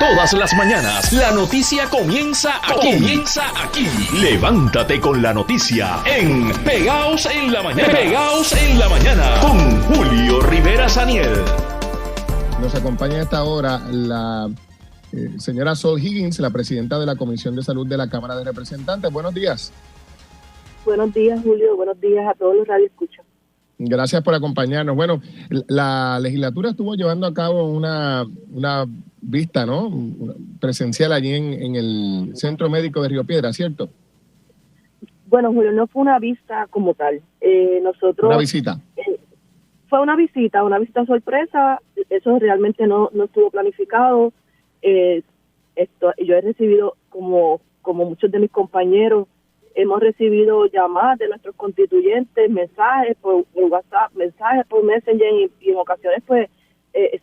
Todas las mañanas, la noticia comienza aquí. Levántate con la noticia en Pegaos en la Mañana. Pegaos en la Mañana con Julio Rivera Saniel. Nos acompaña a esta hora la señora Sol Higgins, la presidenta de la Comisión de Salud de la Cámara de Representantes. Buenos días. Buenos días, Julio. Buenos días a todos los radioescuchas. Gracias por acompañarnos. Bueno, la legislatura estuvo llevando a cabo una vista, ¿no? Presencial allí en el Centro Médico de Río Piedras, ¿cierto? Bueno, Julio, no fue una vista como tal. Una visita. Fue una visita sorpresa. Eso realmente no estuvo planificado. Yo he recibido, como muchos de mis compañeros, hemos recibido llamadas de nuestros constituyentes, mensajes por WhatsApp, mensajes por Messenger y en ocasiones pues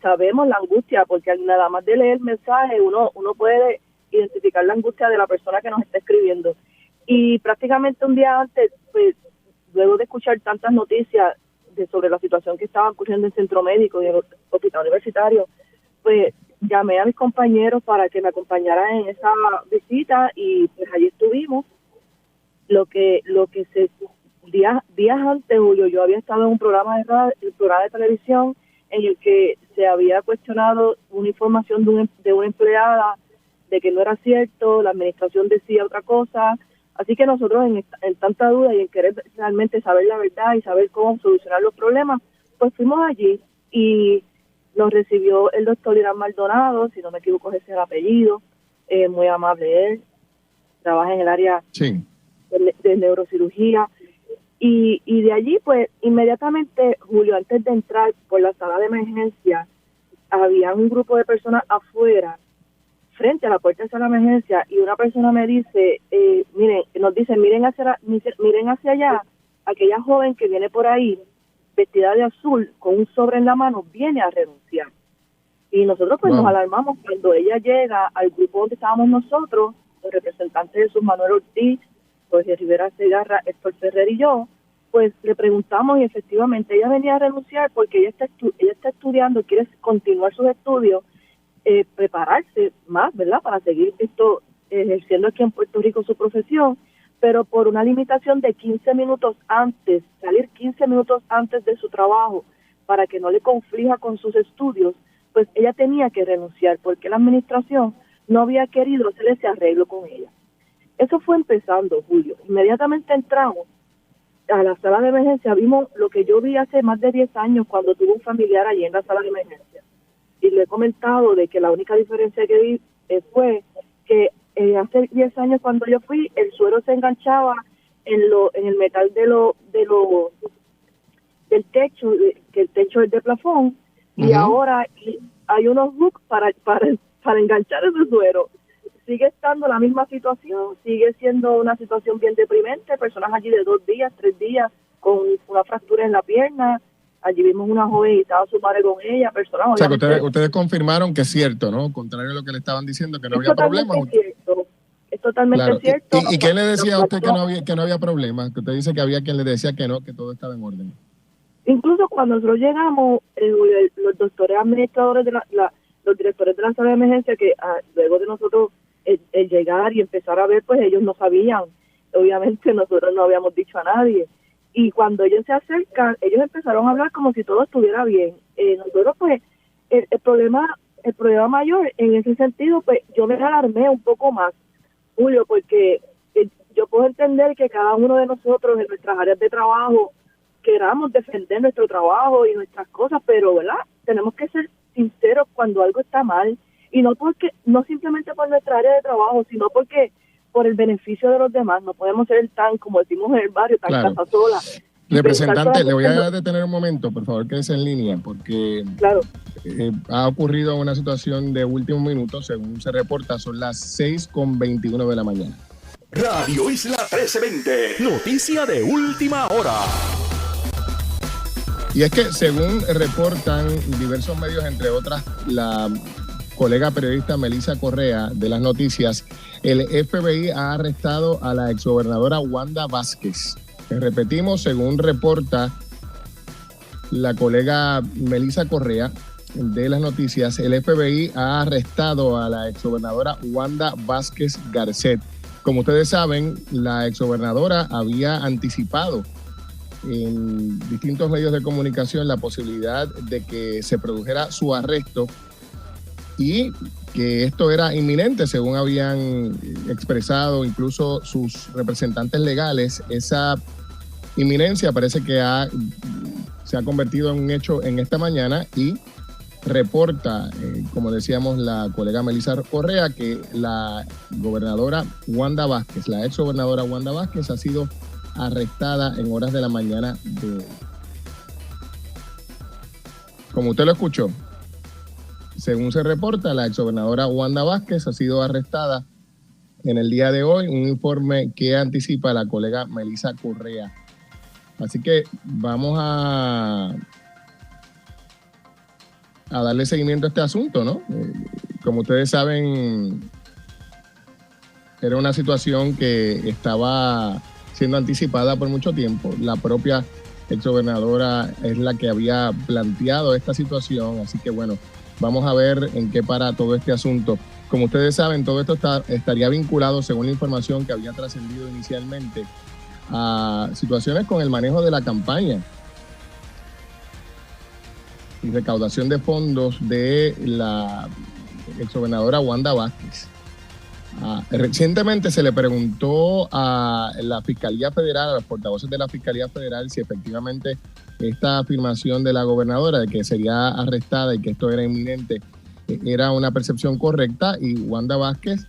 sabemos la angustia, porque nada más de leer el mensaje uno puede identificar la angustia de la persona que nos está escribiendo. Y prácticamente un día antes, pues luego de escuchar tantas noticias sobre la situación que estaba ocurriendo en el Centro Médico y en el Hospital Universitario, pues llamé a mis compañeros para que me acompañaran en esa visita y pues allí estuvimos. Lo que días antes, Julio, yo había estado en un programa de televisión en el que se había cuestionado una información de una empleada de que no era cierto, la administración decía otra cosa, así que nosotros en tanta duda y en querer realmente saber la verdad y saber cómo solucionar los problemas, pues fuimos allí y nos recibió el doctor Irán Maldonado, si no me equivoco ese es el apellido, muy amable él, trabaja en el área de neurocirugía. Y de allí, pues, inmediatamente, Julio, antes de entrar por la sala de emergencia, había un grupo de personas afuera, frente a la puerta de la sala de emergencia, y una persona me dice, miren hacia allá, aquella joven que viene por ahí, vestida de azul, con un sobre en la mano, viene a renunciar. Y nosotros, pues, nos alarmamos cuando ella llega al grupo donde estábamos nosotros, los representantes de Jesús Manuel Ortiz, Jorge Rivera Segarra, Héctor Ferrer y yo, pues le preguntamos y efectivamente ella venía a renunciar porque ella está estudiando, quiere continuar sus estudios, prepararse más, ¿verdad?, para seguir ejerciendo aquí en Puerto Rico su profesión, pero por una limitación de 15 minutos antes, salir 15 minutos antes de su trabajo para que no le conflija con sus estudios, pues ella tenía que renunciar porque la administración no había querido hacer ese arreglo con ella. Eso fue empezando, Julio. Inmediatamente entramos a la sala de emergencia, vimos lo que yo vi hace más de 10 años cuando tuve un familiar allí en la sala de emergencia. Y le he comentado de que la única diferencia que vi fue que hace 10 años cuando yo fui, el suero se enganchaba en el metal del techo, que el techo es de plafón, y ahora hay unos hooks para enganchar ese suero. Sigue estando la misma situación, sigue siendo una situación bien deprimente, personas allí de 2 días, 3 días con una fractura en la pierna, allí vimos una joven y estaba su madre con ella, personas... O sea, que ustedes confirmaron que es cierto, ¿no? Contrario a lo que le estaban diciendo, que no había problemas. Es totalmente cierto. ¿Y qué le decía a usted que no había problemas? Que usted dice que había quien le decía que no, que todo estaba en orden. Incluso cuando nosotros llegamos, los doctores administradores los directores de la sala de emergencia, que luego de nosotros el llegar y empezar a ver, pues ellos no sabían, obviamente nosotros no habíamos dicho a nadie, y cuando ellos se acercan, ellos empezaron a hablar como si todo estuviera bien. Nosotros pues el problema mayor en ese sentido, pues yo me alarmé un poco más, Julio, porque yo puedo entender que cada uno de nosotros en nuestras áreas de trabajo queramos defender nuestro trabajo y nuestras cosas, pero ¿verdad? Tenemos que ser sinceros cuando algo está mal, y no simplemente por nuestra área de trabajo, sino porque por el beneficio de los demás. No podemos ser tan, como decimos en el barrio, tan casa sola. Representante, le voy a detener un momento, por favor, quédese en línea, porque ha ocurrido una situación de último minuto, según se reporta, son las 6:21 de la mañana. Radio Isla 1320, noticia de última hora. Y es que, según reportan diversos medios, entre otras, la colega periodista Melissa Correa de Las Noticias, el FBI ha arrestado a la exgobernadora Wanda Vázquez. Repetimos, según reporta la colega Melissa Correa, de las noticias, el FBI ha arrestado a la exgobernadora Wanda Vázquez Garcet. Como ustedes saben, la exgobernadora había anticipado en distintos medios de comunicación la posibilidad de que se produjera su arresto y que esto era inminente, según habían expresado incluso sus representantes legales. Esa inminencia parece que se ha convertido en un hecho en esta mañana y reporta, como decíamos, la colega Melissa Correa, que la gobernadora Wanda Vázquez, la ex gobernadora Wanda Vázquez, ha sido arrestada en horas de la mañana de hoy. Como usted lo escuchó, según se reporta, la exgobernadora Wanda Vázquez ha sido arrestada en el día de hoy, un informe que anticipa la colega Melissa Correa. Así que vamos a darle seguimiento a este asunto, ¿no? Como ustedes saben, era una situación que estaba siendo anticipada por mucho tiempo. La propia exgobernadora es la que había planteado esta situación, así que bueno, vamos a ver en qué para todo este asunto. Como ustedes saben, todo esto estaría vinculado, según la información que había trascendido inicialmente, a situaciones con el manejo de la campaña y recaudación de fondos de la exgobernadora Wanda Vázquez. Recientemente se le preguntó a la Fiscalía Federal, a los portavoces de la Fiscalía Federal, si efectivamente esta afirmación de la gobernadora de que sería arrestada y que esto era inminente era una percepción correcta, y Wanda Vázquez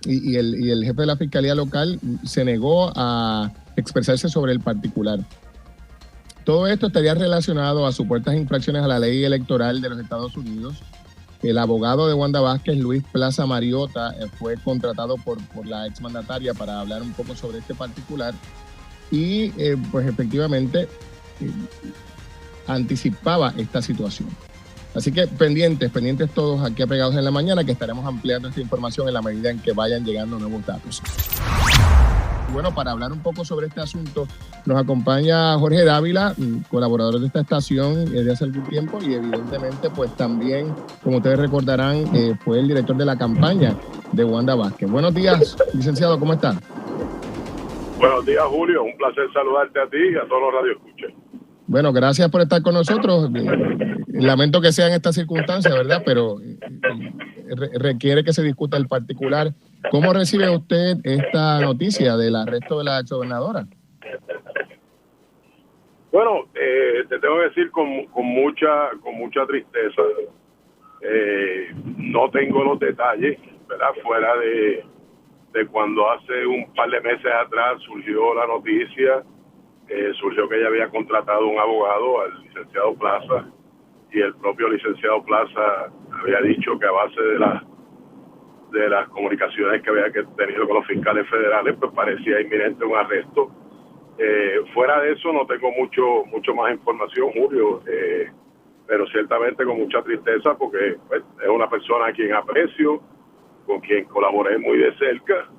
y el jefe de la Fiscalía local se negó a expresarse sobre el particular. Todo esto estaría relacionado a supuestas infracciones a la ley electoral de los Estados Unidos. El abogado de Wanda Vázquez, Luis Plaza Mariota, fue contratado por la exmandataria para hablar un poco sobre este particular y pues efectivamente anticipaba esta situación. Así que pendientes todos aquí apegados en la mañana, que estaremos ampliando esta información en la medida en que vayan llegando nuevos datos. Bueno, para hablar un poco sobre este asunto, nos acompaña Jorge Dávila, colaborador de esta estación desde hace algún tiempo y evidentemente pues también, como ustedes recordarán, fue el director de la campaña de Wanda Vázquez. Buenos días, licenciado, ¿cómo está? Buenos días, Julio. Un placer saludarte a ti y a todos los radioescuchas. Bueno, gracias por estar con nosotros. Lamento que sea en estas circunstancias, ¿verdad? Pero requiere que se discuta el particular. ¿Cómo recibe usted esta noticia del arresto de la exgobernadora? Bueno, te tengo que decir con mucha tristeza. No tengo los detalles, ¿verdad? Fuera de cuando hace un par de meses atrás surgió la noticia, surgió que ella había contratado un abogado, al licenciado Plaza, y el propio licenciado Plaza había dicho que a base de las comunicaciones que había tenido con los fiscales federales, pues parecía inminente un arresto. Fuera de eso no tengo mucho más información, Julio, pero ciertamente con mucha tristeza porque pues, es una persona a quien aprecio, con quien colaboré muy de cerca,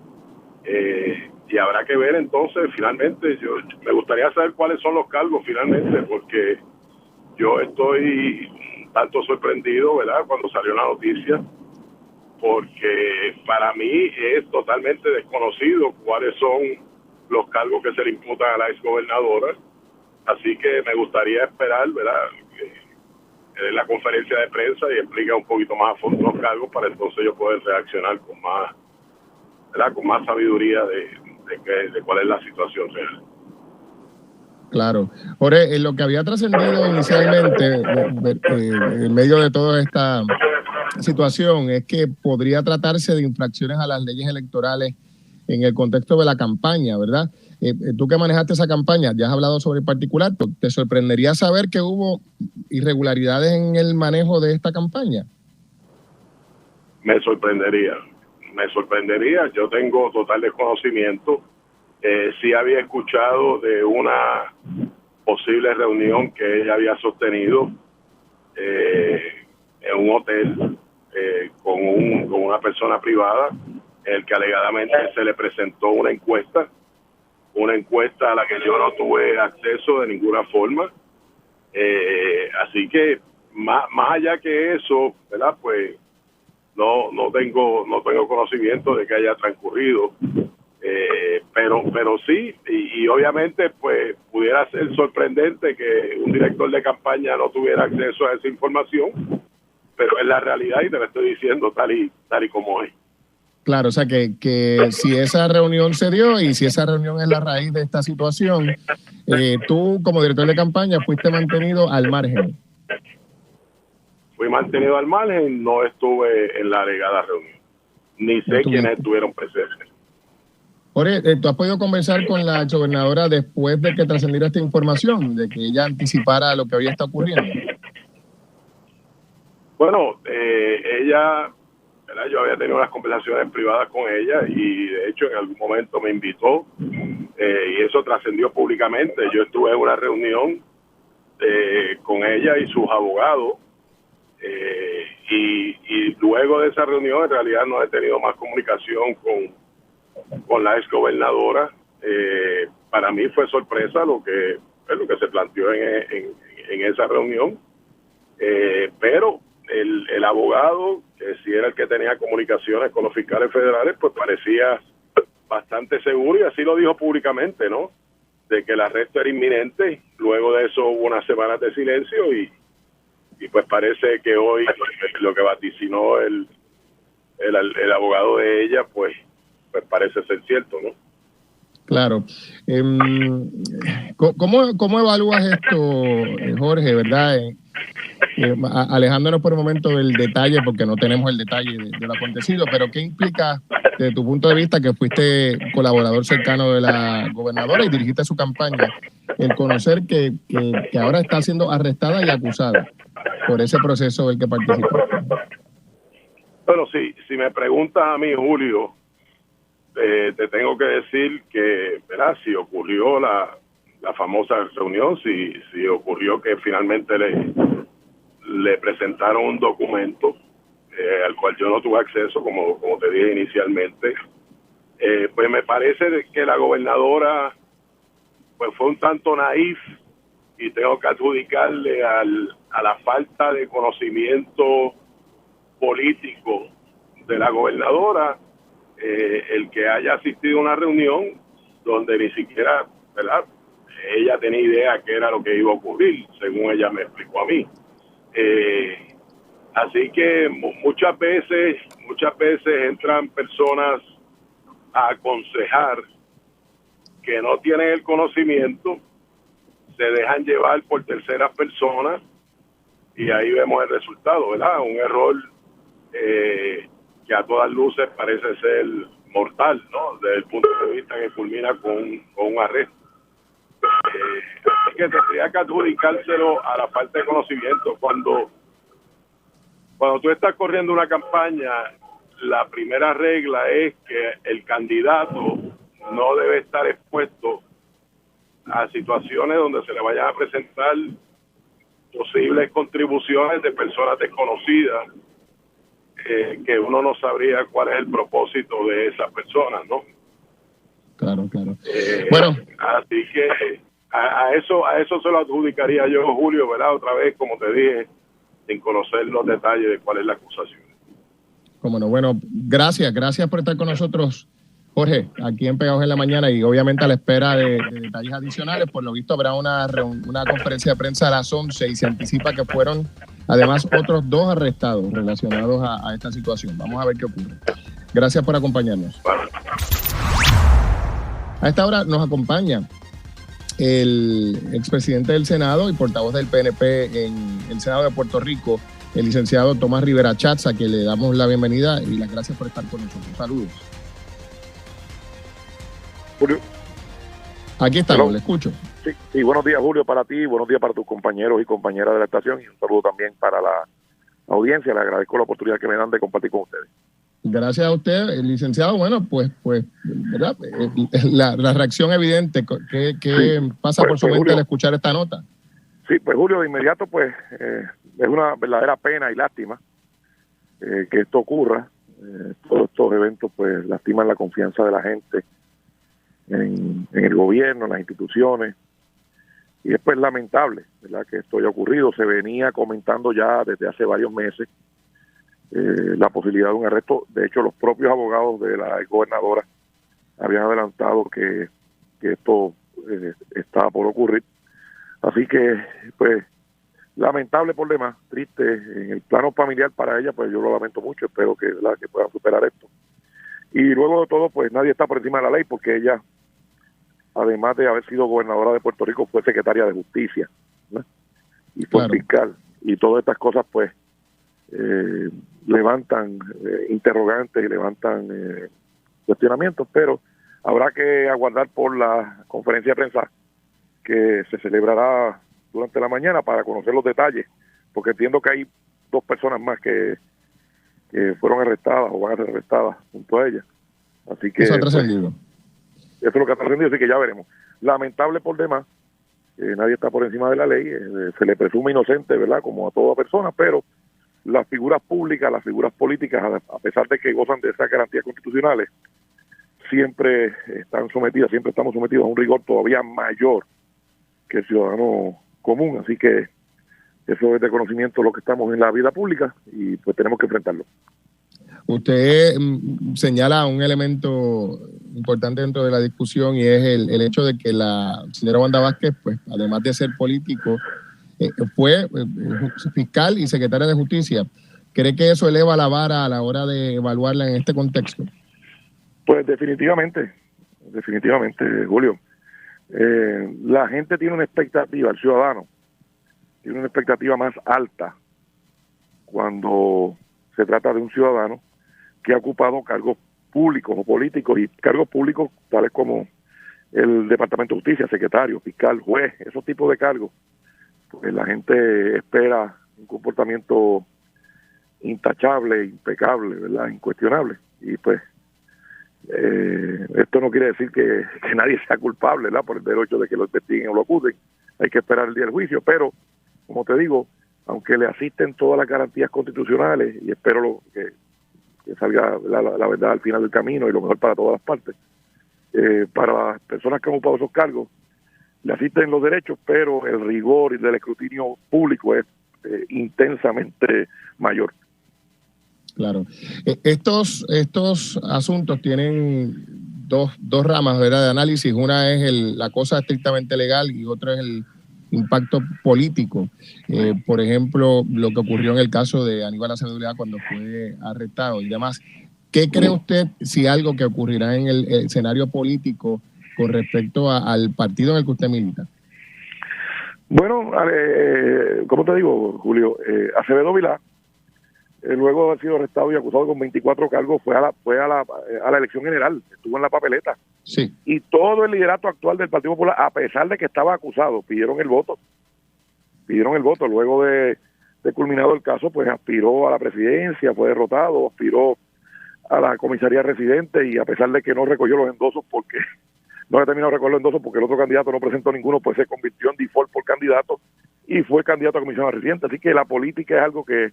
y habrá que ver entonces finalmente. Me gustaría saber cuáles son los cargos finalmente, porque yo estoy tanto sorprendido, ¿verdad?, cuando salió la noticia, porque para mí es totalmente desconocido cuáles son los cargos que se le imputan a la exgobernadora. Así que me gustaría esperar, ¿verdad?, en la conferencia de prensa y explica un poquito más a fondo los cargos para entonces yo poder reaccionar con más, ¿verdad?, con más sabiduría de cuál es la situación real. Claro. Jorge, lo que había trascendido inicialmente en medio de toda esta situación es que podría tratarse de infracciones a las leyes electorales en el contexto de la campaña, ¿verdad? Tú que manejaste esa campaña, ya has hablado sobre el particular, ¿te sorprendería saber que hubo irregularidades en el manejo de esta campaña? Me sorprendería. Yo tengo total desconocimiento. Sí había escuchado de una posible reunión que ella había sostenido en un hotel con una persona privada, en el que alegadamente se le presentó una encuesta a la que yo no tuve acceso de ninguna forma. Así que más allá que eso, ¿verdad? Pues no tengo conocimiento de que haya transcurrido, pero sí, y obviamente pues pudiera ser sorprendente que un director de campaña no tuviera acceso a esa información, pero es la realidad y te lo estoy diciendo tal y como es. Claro, o sea que si esa reunión se dio y si esa reunión es la raíz de esta situación, tú como director de campaña fuiste mantenido al margen. Fui mantenido al margen, no estuve en la alegada reunión, ni sé quiénes estuvieron presentes. Jorge, ¿tú has podido conversar con la exgobernadora después de que trascendiera esta información, de que ella anticipara lo que hoy está ocurriendo? Bueno, ella, ¿verdad? Yo había tenido unas conversaciones privadas con ella y de hecho en algún momento me invitó y eso trascendió públicamente. Yo estuve en una reunión con ella y sus abogados y luego de esa reunión en realidad no he tenido más comunicación con la exgobernadora. Para mí fue sorpresa lo que se planteó en esa reunión, pero el abogado, que sí era el que tenía comunicaciones con los fiscales federales, pues parecía bastante seguro y así lo dijo públicamente, ¿no? De que el arresto era inminente. Luego de eso hubo unas semanas de silencio y pues parece que hoy lo que vaticinó el abogado de ella, pues parece ser cierto, ¿no? Claro. ¿Cómo evalúas esto, Jorge, verdad? Alejándonos por un momento del detalle, porque no tenemos el detalle de lo acontecido, pero ¿qué implica desde tu punto de vista, que fuiste colaborador cercano de la gobernadora y dirigiste su campaña, el conocer que ahora está siendo arrestada y acusada por ese proceso del que participó? Bueno, sí, si me preguntas a mí, Julio, te tengo que decir que, ¿verdad? Si ocurrió la famosa reunión, si ocurrió que finalmente le presentaron un documento al cual yo no tuve acceso, como te dije inicialmente, pues me parece que la gobernadora pues fue un tanto naif y tengo que adjudicarle a la falta de conocimiento político de la gobernadora el que haya asistido a una reunión donde ni siquiera, ¿verdad?, ella tenía idea qué era lo que iba a ocurrir, según ella me explicó a mí. Así que muchas veces entran personas a aconsejar que no tienen el conocimiento, se dejan llevar por terceras personas y ahí vemos el resultado, ¿verdad? Un error que a todas luces parece ser mortal, ¿no? Desde el punto de vista que culmina con un arresto. Así que tendría que adjudicárselo a la falta de conocimiento. Cuando tú estás corriendo una campaña, la primera regla es que el candidato no debe estar expuesto a situaciones donde se le vayan a presentar posibles contribuciones de personas desconocidas, que uno no sabría cuál es el propósito de esas personas, ¿no? Claro. Bueno, así que a eso se lo adjudicaría yo, Julio, ¿verdad? Otra vez, como te dije, sin conocer los detalles de cuál es la acusación. Cómo no. Bueno, gracias por estar con nosotros, Jorge, aquí en Pegados en la Mañana, y obviamente a la espera de detalles adicionales. Por lo visto habrá una conferencia de prensa a las 11 y se anticipa que fueron además otros 2 arrestados relacionados a esta situación. Vamos a ver qué ocurre. Gracias por acompañarnos. Bueno. A esta hora nos acompaña el expresidente del Senado y portavoz del PNP en el Senado de Puerto Rico, el licenciado Tomás Rivera Schatz, a quien le damos la bienvenida y las gracias por estar con nosotros. Saludos. Julio. Aquí estamos, le escucho. Sí, buenos días, Julio, para ti, buenos días para tus compañeros y compañeras de la estación, y un saludo también para la audiencia. Le agradezco la oportunidad que me dan de compartir con ustedes. Gracias a usted, el licenciado. Bueno, pues, ¿verdad? La reacción evidente, ¿qué pasa por su mente Julio, al escuchar esta nota? Sí, pues Julio, de inmediato, pues, es una verdadera pena y lástima que esto ocurra. Todos estos eventos, pues, lastiman la confianza de la gente en el gobierno, en las instituciones, Y es pues lamentable, ¿verdad?, que esto haya ocurrido. Se venía comentando ya desde hace varios meses la posibilidad de un arresto. De hecho, los propios abogados de la gobernadora habían adelantado que esto estaba por ocurrir. Así que, pues, lamentable por demás, triste. En el plano familiar para ella, pues yo lo lamento mucho. Espero que, ¿verdad?, que puedan superar esto. Y luego de todo, pues nadie está por encima de la ley, porque ella, además de haber sido gobernadora de Puerto Rico, fue secretaria de Justicia, ¿no?, y fue fiscal. Y todas estas cosas, pues, levantan interrogantes y levantan cuestionamientos, pero habrá que aguardar por la conferencia de prensa que se celebrará durante la mañana para conocer los detalles, porque entiendo que hay 2 personas más que fueron arrestadas o van a ser arrestadas junto a ella. Así que eso ha trascendido. Eso es lo que ha trascendido, así que ya veremos. Lamentable por demás, nadie está por encima de la ley, se le presume inocente, ¿verdad?, como a toda persona, pero las figuras públicas, las figuras políticas, a pesar de que gozan de esas garantías constitucionales, siempre estamos sometidos a un rigor todavía mayor que el ciudadano común, así que eso es de conocimiento lo que estamos en la vida pública y pues tenemos que enfrentarlo. Usted señala un elemento importante dentro de la discusión y es el hecho de que la señora Wanda Vázquez, pues además de ser político, fue fiscal y secretaria de Justicia. ¿Cree que eso eleva la vara a la hora de evaluarla en este contexto? Pues definitivamente, Julio. La gente tiene una expectativa, el ciudadano tiene una expectativa más alta cuando se trata de un ciudadano que ha ocupado cargos públicos o políticos, y cargos públicos tales como el Departamento de Justicia, secretario, fiscal, juez, esos tipos de cargos. Pues la gente espera un comportamiento intachable, impecable, ¿verdad?, incuestionable. Y pues esto no quiere decir que nadie sea culpable, ¿verdad?, por el derecho de que lo investiguen o lo acusen. Hay que esperar el día del juicio, pero como te digo, aunque le asisten todas las garantías constitucionales, y espero que salga la verdad al final del camino y lo mejor para todas las partes, para las personas que han ocupado esos cargos le asisten los derechos, pero el rigor del escrutinio público es intensamente mayor. Claro. Estos asuntos tienen dos ramas, ¿verdad?, de análisis. Una es la cosa estrictamente legal y otra es el impacto político. Por ejemplo, lo que ocurrió en el caso de Aníbal Acevedo cuando fue arrestado y demás. ¿Qué cree usted si algo que ocurrirá en el escenario político con respecto al partido en el que usted milita? Bueno, como te digo, Julio, Acevedo Vilá, luego de haber sido arrestado y acusado con 24 cargos, fue a la elección general, estuvo en la papeleta. Sí. Y todo el liderato actual del Partido Popular, a pesar de que estaba acusado, pidieron el voto. Luego de culminado el caso, pues aspiró a la presidencia, fue derrotado, aspiró a la comisaría residente, y a pesar de que no recogió los endosos, porque no ha terminado de recoger los endosos porque el otro candidato no presentó ninguno, pues se convirtió en default por candidato y fue candidato a comisionado residente. Así que la política es algo que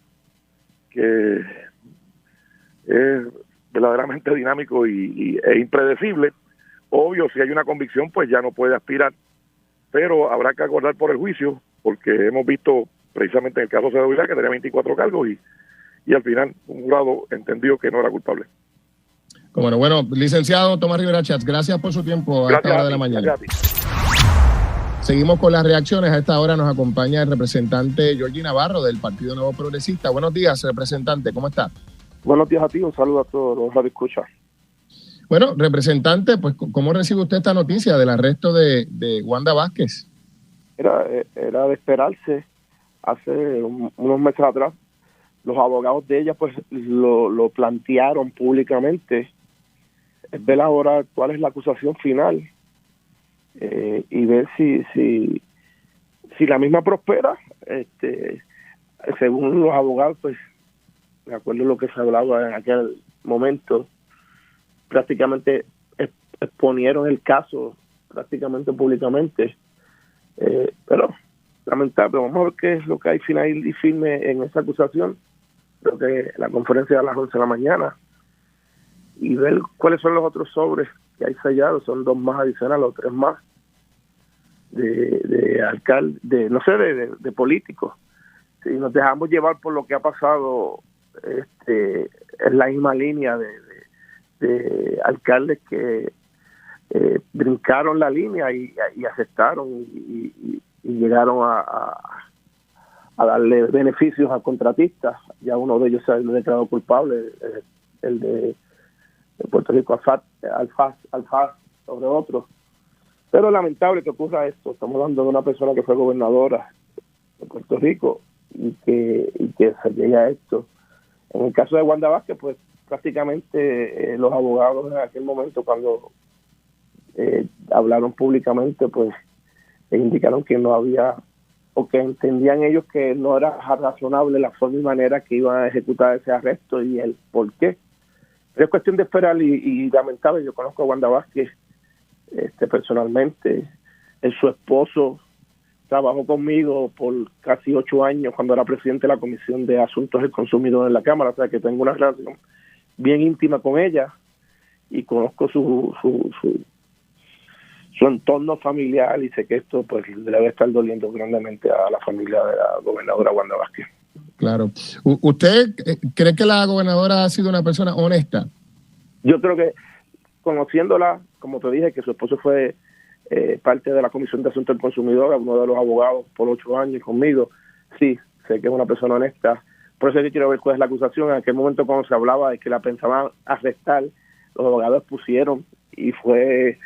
es verdaderamente dinámico e impredecible. Obvio, si hay una convicción, pues ya no puede aspirar, pero habrá que aguardar por el juicio, porque hemos visto precisamente en el caso de Acevedo Vilá que tenía 24 cargos y al final un jurado entendió que no era culpable. Bueno, licenciado Tomás Rivera Chats, gracias por su tiempo a esta hora de la mañana. Seguimos con las reacciones. A esta hora nos acompaña el representante Georgie Navarro del Partido Nuevo Progresista. Buenos días, representante, ¿cómo está? Buenos días a ti, un saludo a todos los radioescuchas. Bueno, representante, pues, ¿cómo recibe usted esta noticia del arresto de Wanda Vázquez? Era de esperarse. Hace unos meses atrás, los abogados de ella pues lo plantearon públicamente. Es ver ahora cuál es la acusación final y ver si la misma prospera. Según los abogados, pues, de acuerdo a lo que se hablaba en aquel momento, prácticamente exponieron el caso prácticamente públicamente, pero lamentable. Vamos a ver qué es lo que hay final y firme en esa acusación. Creo que la conferencia a las 11 de la mañana, y ver cuáles son los otros sobres que hay sellados. Son 2 más adicionales o 3 más, de alcalde, no sé, de políticos. Si nos dejamos llevar por lo que ha pasado, en la misma línea de alcaldes que brincaron la línea y aceptaron y llegaron a darle beneficios a contratistas. Ya uno de ellos se ha declarado culpable, el de Puerto Rico, Alfaz, sobre otros. Pero es lamentable que ocurra esto. Estamos hablando de una persona que fue gobernadora de Puerto Rico y que se llegue a esto. En el caso de Wanda Vázquez, pues prácticamente los abogados en aquel momento, cuando hablaron públicamente, pues indicaron que no había, o que entendían ellos que no era razonable la forma y manera que iban a ejecutar ese arresto y el por qué. Pero es cuestión de esperar y lamentable. Yo conozco a Wanda Vázquez personalmente. Su esposo trabajó conmigo por casi 8 años cuando era presidente de la Comisión de Asuntos del Consumidor en la Cámara, o sea que tengo una relación bien íntima con ella y conozco su entorno familiar y sé que esto pues le debe estar doliendo grandemente a la familia de la gobernadora Wanda Vázquez. Claro. ¿Usted cree que la gobernadora ha sido una persona honesta? Yo creo que, conociéndola, como te dije, que su esposo fue parte de la Comisión de Asuntos del Consumidor, uno de los abogados por 8 años conmigo, sí, sé que es una persona honesta. Por eso yo quiero ver cuál es la acusación. En aquel momento, cuando se hablaba de que la pensaban arrestar, los abogados pusieron, y fue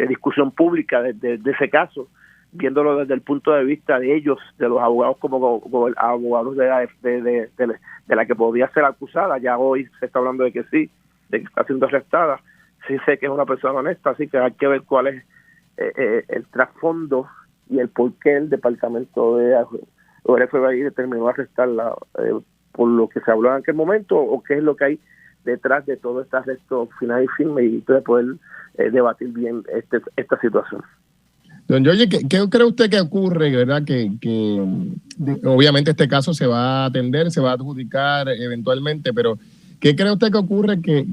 discusión pública de ese caso, viéndolo desde el punto de vista de ellos, de los abogados como abogados de la que podía ser acusada. Ya hoy se está hablando de que sí, de que está siendo arrestada. Sí sé que es una persona honesta, así que hay que ver cuál es el trasfondo y el por qué el departamento de FBI determinó arrestarla por lo que se habló en aquel momento, o qué es lo que hay detrás de todo este arresto final y firme, y poder debatir bien esta situación. Don Jorge, ¿qué cree usted que ocurre, verdad? Que obviamente este caso se va a atender, se va a adjudicar eventualmente, pero ¿qué cree usted que ocurre que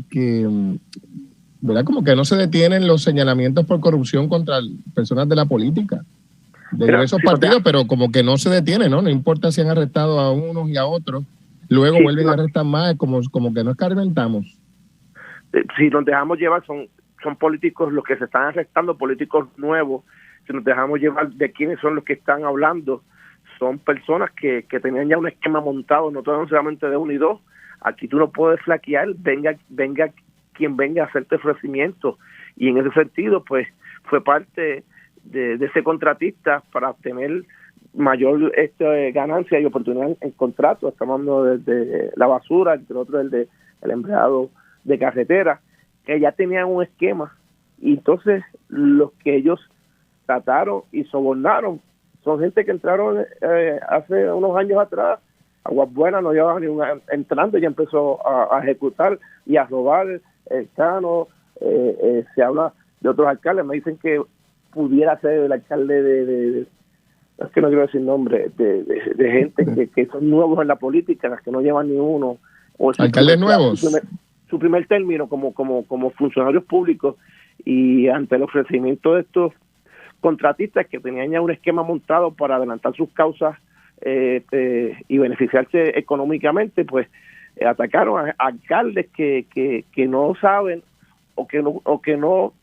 verdad, como que no se detienen los señalamientos por corrupción contra personas de la política, de diversos partidos, pero como que no se detiene, ¿no? No importa si han arrestado a unos y a otros, luego vuelven a arrestar más, como que no escarmentamos. Si nos dejamos llevar, son políticos los que se están arrestando, políticos nuevos. Si nos dejamos llevar de quiénes son los que están hablando, son personas que tenían ya un esquema montado, no solamente de 1 y 2. Aquí tú no puedes flaquear, venga quien venga a hacerte ofrecimiento, y en ese sentido pues fue parte de ese contratista para obtener mayor ganancia y oportunidad en contrato. Estamos hablando de la basura, entre otros el empleado de carretera, que ya tenían un esquema, y entonces los que ellos trataron y sobornaron son gente que entraron hace unos años atrás. Aguas Buenas no llevaba ni entrando, ya empezó a ejecutar y a robar el Cano. Se habla de otros alcaldes, me dicen que pudiera ser el alcalde de es que no quiero decir nombre, de gente que son nuevos en la política, las que no llevan ni uno. O alcaldes nuevos. Su primer término como funcionarios públicos, y ante el ofrecimiento de estos contratistas que tenían ya un esquema montado para adelantar sus causas y beneficiarse económicamente, pues atacaron a alcaldes que no saben o que no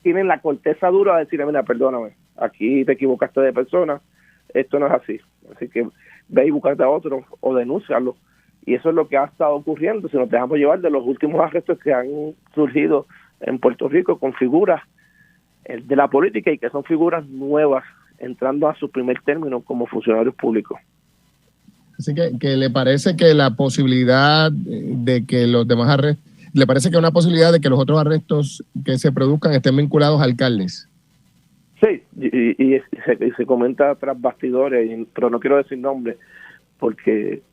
tienen la corteza dura de decir, mira, perdóname, aquí te equivocaste de persona, esto no es así que ve y búscate a otro o denúncialo. Y eso es lo que ha estado ocurriendo. Si nos dejamos llevar de los últimos arrestos que han surgido en Puerto Rico con figuras de la política, y que son figuras nuevas entrando a su primer término como funcionarios públicos. Así que le parece que la posibilidad de que los demás arrestos, le parece que hay una posibilidad de que los otros arrestos que se produzcan estén vinculados a alcaldes. Sí, y se comenta tras bastidores, pero no quiero decir nombres porque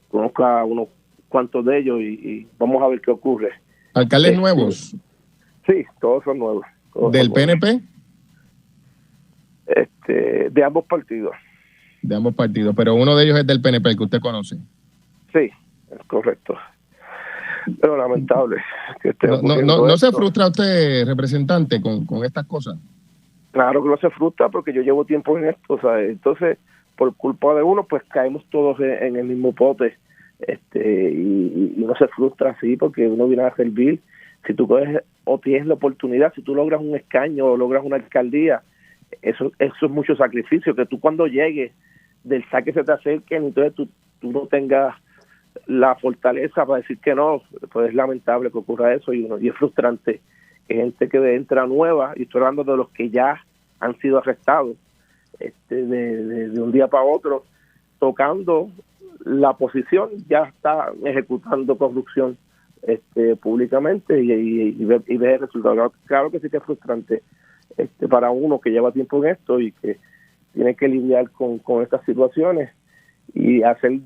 conozco a unos cuantos de ellos y vamos a ver qué ocurre. ¿Alcaldes nuevos? Sí, todos son nuevos. ¿Del PNP? De ambos partidos. De ambos partidos, pero uno de ellos es del PNP, el que usted conoce. Sí, es correcto. Pero lamentable que esté ¿No se frustra usted, representante, con estas cosas? Claro que uno se frustra porque yo llevo tiempo en esto, ¿sabes? Entonces, por culpa de uno, pues caemos todos en el mismo pote, y uno se frustra así porque uno viene a servir. Si tú coges o tienes la oportunidad, si tú logras un escaño o logras una alcaldía, eso es mucho sacrificio, que tú cuando llegues del saque se te acerquen, entonces tú no tengas la fortaleza para decir que no, pues es lamentable que ocurra eso y es frustrante que gente que entra nueva, y estoy hablando de los que ya han sido arrestados, de un día para otro, tocando la posición, ya está ejecutando corrupción públicamente y ver el resultado. Claro que sí que es frustrante para uno que lleva tiempo en esto y que tiene que lidiar con estas situaciones y hacer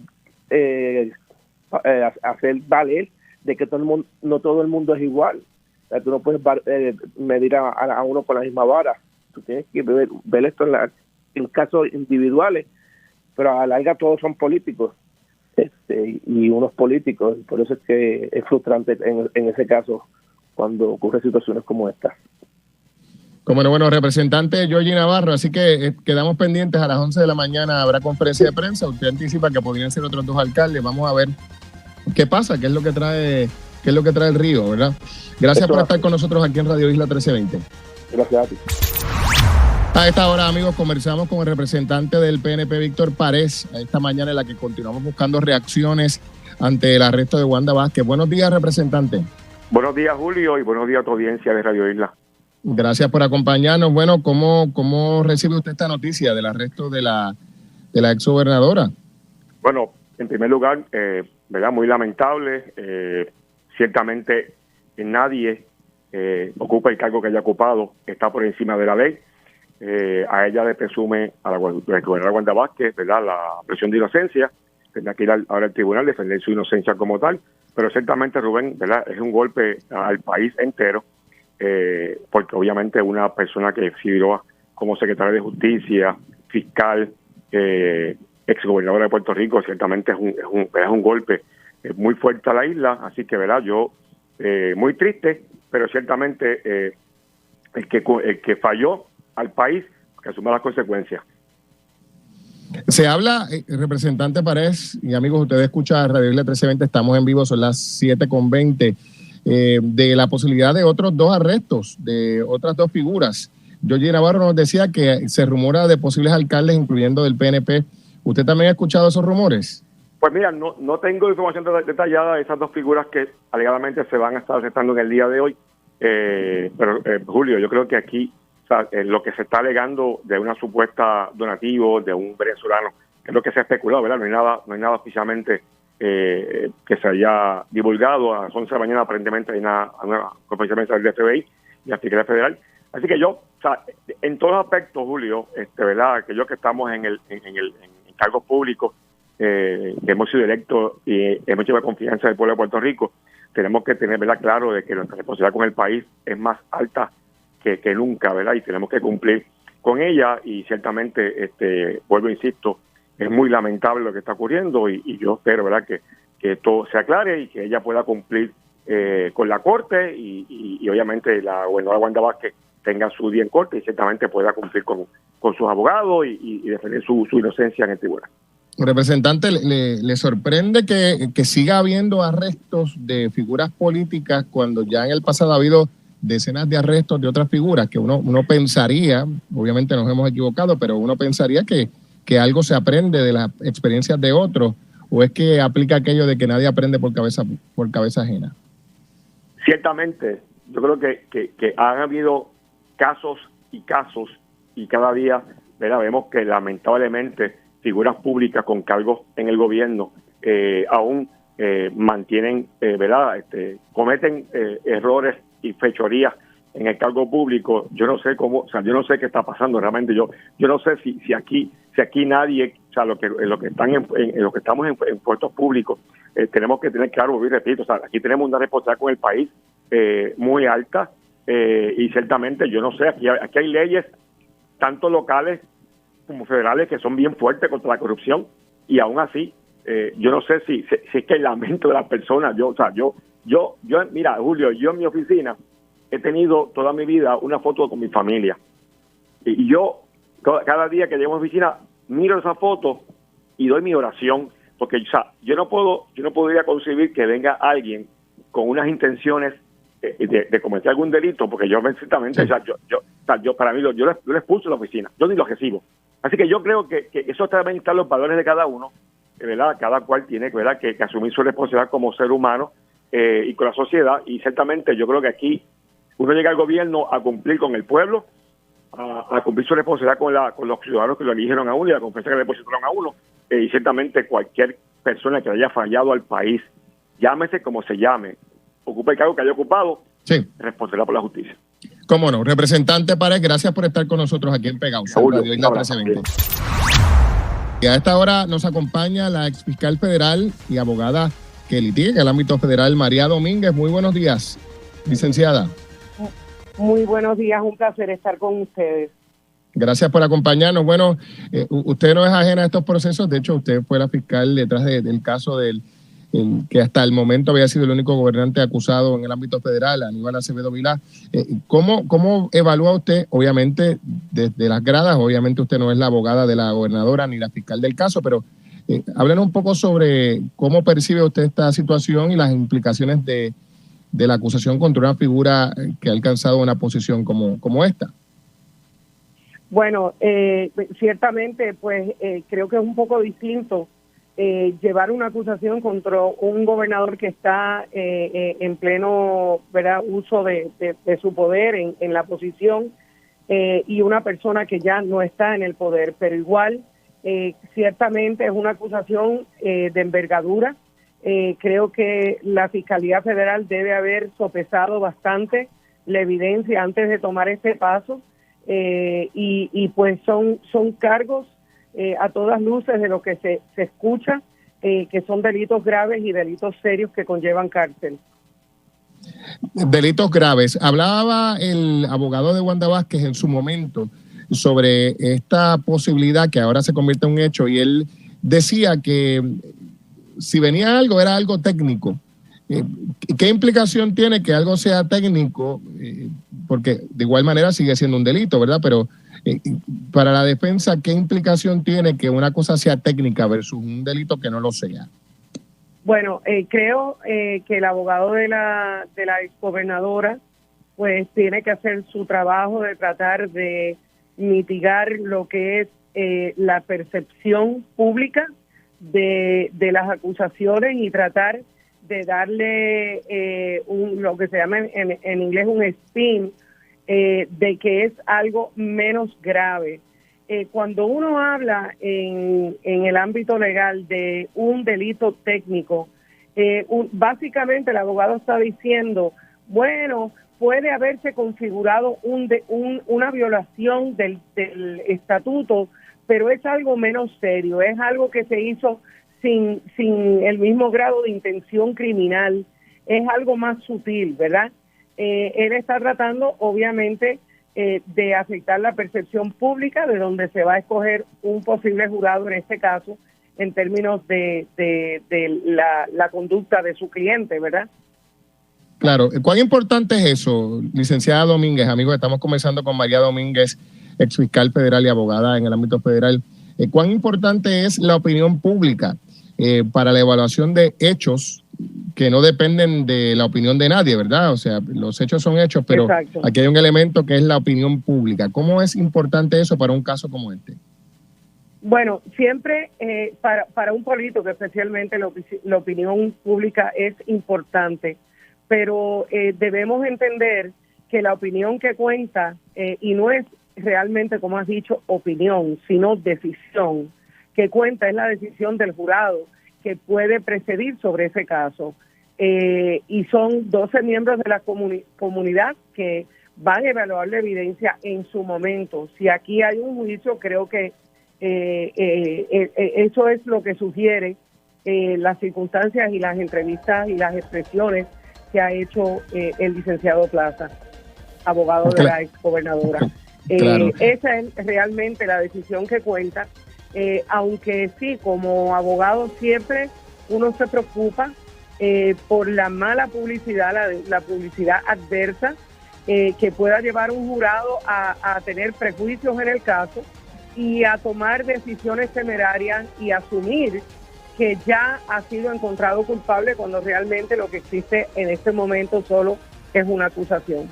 valer de que no todo el mundo es igual. O sea, tú no puedes medir a uno con la misma vara. Tú tienes que ver esto en casos individuales, pero a la larga todos son políticos, y unos políticos. Por eso es que es frustrante en ese caso cuando ocurren situaciones como esta. Bueno, representante Georgie Navarro, así que quedamos pendientes. A las 11 de la mañana habrá conferencia de prensa. Usted anticipa que podrían ser otros 2 alcaldes. Vamos a ver qué pasa, qué es lo que trae el río, ¿verdad? Gracias por estar con nosotros aquí en Radio Isla 1320. Gracias a ti. A esta hora, amigos, conversamos con el representante del PNP, Víctor Párez, a esta mañana en la que continuamos buscando reacciones ante el arresto de Wanda Vázquez. Buenos días, representante. Buenos días, Julio, y buenos días a tu audiencia de Radio Isla. Gracias por acompañarnos. Bueno, ¿cómo recibe usted esta noticia del arresto de la exgobernadora? Bueno, en primer lugar, ¿verdad? Muy lamentable. Ciertamente nadie ocupa el cargo que haya ocupado, está por encima de la ley. A ella le presume a la gobernadora Wanda Vázquez, ¿verdad?, la presunción de inocencia. Tendrá que ir ahora al tribunal, defender su inocencia como tal. Pero ciertamente, Rubén, ¿verdad?, es un golpe al país entero, porque obviamente una persona que sirvió como secretaria de Justicia, fiscal, exgobernadora de Puerto Rico, ciertamente es un golpe muy fuerte a la isla. Así que, ¿verdad?, yo muy triste, pero ciertamente el que falló al país, que asuma las consecuencias. Se habla, representante Párez y amigos, ustedes escuchan Radio Isla 1320, estamos en vivo, son las 7:20, de la posibilidad de otros 2 arrestos, de otras 2 figuras. Georgie Navarro nos decía que se rumora de posibles alcaldes, incluyendo del PNP. ¿Usted también ha escuchado esos rumores? Pues mira, no tengo información detallada de esas 2 figuras que alegadamente se van a estar arrestando en el día de hoy, pero Julio, yo creo que aquí, o sea, lo que se está alegando de una supuesta donativo de un venezolano, que es lo que se ha especulado, ¿verdad? No hay nada oficialmente que se haya divulgado. A las 11 de la mañana aparentemente hay una conferencia de prensa del FBI y la Fiscalía Federal. Así que yo, o sea, en todos los aspectos, Julio, ¿verdad?, aquellos que estamos en cargos públicos, que hemos sido electos y hemos llevado confianza del pueblo de Puerto Rico, tenemos que tener, ¿verdad?, claro de que nuestra responsabilidad con el país es más alta que nunca, ¿verdad? Y tenemos que cumplir con ella. Y ciertamente, vuelvo, insisto, es muy lamentable lo que está ocurriendo y yo espero, ¿verdad?, que todo se aclare y que ella pueda cumplir con la corte y obviamente la gobernadora Wanda Vázquez tenga su día en corte y ciertamente pueda cumplir con sus abogados y defender su inocencia en el tribunal. Representante, ¿le sorprende que siga habiendo arrestos de figuras políticas cuando ya en el pasado ha habido decenas de arrestos de otras figuras que uno pensaría, obviamente nos hemos equivocado, pero uno pensaría que algo se aprende de las experiencias de otros, o es que aplica aquello de que nadie aprende por cabeza ajena? Ciertamente, yo creo que han habido casos y cada día, ¿verdad?, vemos que lamentablemente figuras públicas con cargos en el gobierno aún mantienen, ¿verdad?, cometen errores y fechorías en el cargo público. Yo no sé cómo, o sea, yo no sé qué está pasando realmente. Yo no sé si aquí nadie, o sea, lo que están en lo que estamos en puestos públicos, tenemos que tener claro, y repito, o sea, aquí tenemos una responsabilidad con el país muy alta, y ciertamente yo no sé, aquí hay leyes tanto locales como federales que son bien fuertes contra la corrupción, y aún así yo no sé si es que el lamento de las personas, yo mira, Julio, yo en mi oficina he tenido toda mi vida una foto con mi familia, Y yo, cada día que llego a mi oficina, miro esa foto y doy mi oración, porque o sea, yo no podría concebir que venga alguien con unas intenciones de cometer algún delito, porque yo ciertamente, sí. yo para mí, yo lo expulso de la oficina, yo ni lo recibo. Así que yo creo que eso también está en los valores de cada uno, ¿verdad? Cada cual tiene, ¿verdad?, que asumir su responsabilidad como ser humano y con la sociedad, y ciertamente yo creo que aquí uno llega al gobierno a cumplir con el pueblo, a cumplir su responsabilidad con los ciudadanos que lo eligieron a uno y la confianza que le depositaron a uno, y ciertamente cualquier persona que haya fallado al país, llámese como se llame, ocupe el cargo que haya ocupado, sí, responderá por la justicia. Cómo no. Representante Páez, gracias por estar con nosotros aquí en Pegados, Radio Isla 1320. Y a esta hora nos acompaña la exfiscal federal y abogada que litiga en el ámbito federal, María Domínguez. Muy buenos días, licenciada. Muy buenos días, un placer estar con ustedes. Gracias por acompañarnos. Bueno, usted no es ajena a estos procesos, de hecho usted fue la fiscal detrás del caso que hasta el momento había sido el único gobernante acusado en el ámbito federal, Aníbal Acevedo Vilá. ¿Cómo evalúa usted, obviamente desde las gradas, obviamente usted no es la abogada de la gobernadora ni la fiscal del caso, pero háblenos un poco sobre cómo percibe usted esta situación y las implicaciones de la acusación contra una figura que ha alcanzado una posición como esta? Bueno, ciertamente, pues creo que es un poco distinto llevar una acusación contra un gobernador que está en pleno, ¿verdad?, uso de su poder en la posición y una persona que ya no está en el poder, pero igual ciertamente es una acusación de envergadura. Creo que la Fiscalía Federal debe haber sopesado bastante la evidencia antes de tomar este paso y pues son cargos a todas luces de lo que se escucha, que son delitos graves y delitos serios que conllevan cárcel. Delitos graves. Hablaba el abogado de Wanda Vázquez en su momento sobre esta posibilidad que ahora se convierte en un hecho, y él decía que si venía algo, era algo técnico. ¿Qué implicación tiene que algo sea técnico? Porque de igual manera sigue siendo un delito, ¿verdad? Pero para la defensa, ¿qué implicación tiene que una cosa sea técnica versus un delito que no lo sea? Bueno, creo que el abogado de la exgobernadora pues tiene que hacer su trabajo de tratar de mitigar lo que es la percepción pública de las acusaciones y tratar de darle lo que se llama en inglés un spin de que es algo menos grave. Cuando uno habla en el ámbito legal de un delito técnico, básicamente el abogado está diciendo, bueno, puede haberse configurado una violación del estatuto, pero es algo menos serio, es algo que se hizo sin el mismo grado de intención criminal, es algo más sutil, ¿verdad? Él está tratando, obviamente, de afectar la percepción pública de donde se va a escoger un posible jurado en este caso, en términos de la conducta de su cliente, ¿verdad? Claro. ¿Cuán importante es eso, licenciada Domínguez? Amigos, estamos conversando con María Domínguez, exfiscal federal y abogada en el ámbito federal. ¿Cuán importante es la opinión pública para la evaluación de hechos que no dependen de la opinión de nadie, ¿verdad? O sea, los hechos son hechos, pero exacto, aquí hay un elemento que es la opinión pública. ¿Cómo es importante eso para un caso como este? Bueno, siempre para un político, especialmente la opinión pública es importante, pero debemos entender que la opinión que cuenta, y no es realmente, como has dicho, opinión, sino decisión, que cuenta es la decisión del jurado que puede precedir sobre ese caso. Y son 12 miembros de la comunidad que van a evaluar la evidencia en su momento. Si aquí hay un juicio, creo que eso es lo que sugiere las circunstancias y las entrevistas y las expresiones que ha hecho el licenciado Plaza, abogado de la exgobernadora. Claro. Esa es realmente la decisión que cuenta, aunque sí, como abogado siempre uno se preocupa por la mala publicidad, la publicidad adversa que pueda llevar un jurado a tener prejuicios en el caso y a tomar decisiones temerarias y asumir que ya ha sido encontrado culpable cuando realmente lo que existe en este momento solo es una acusación.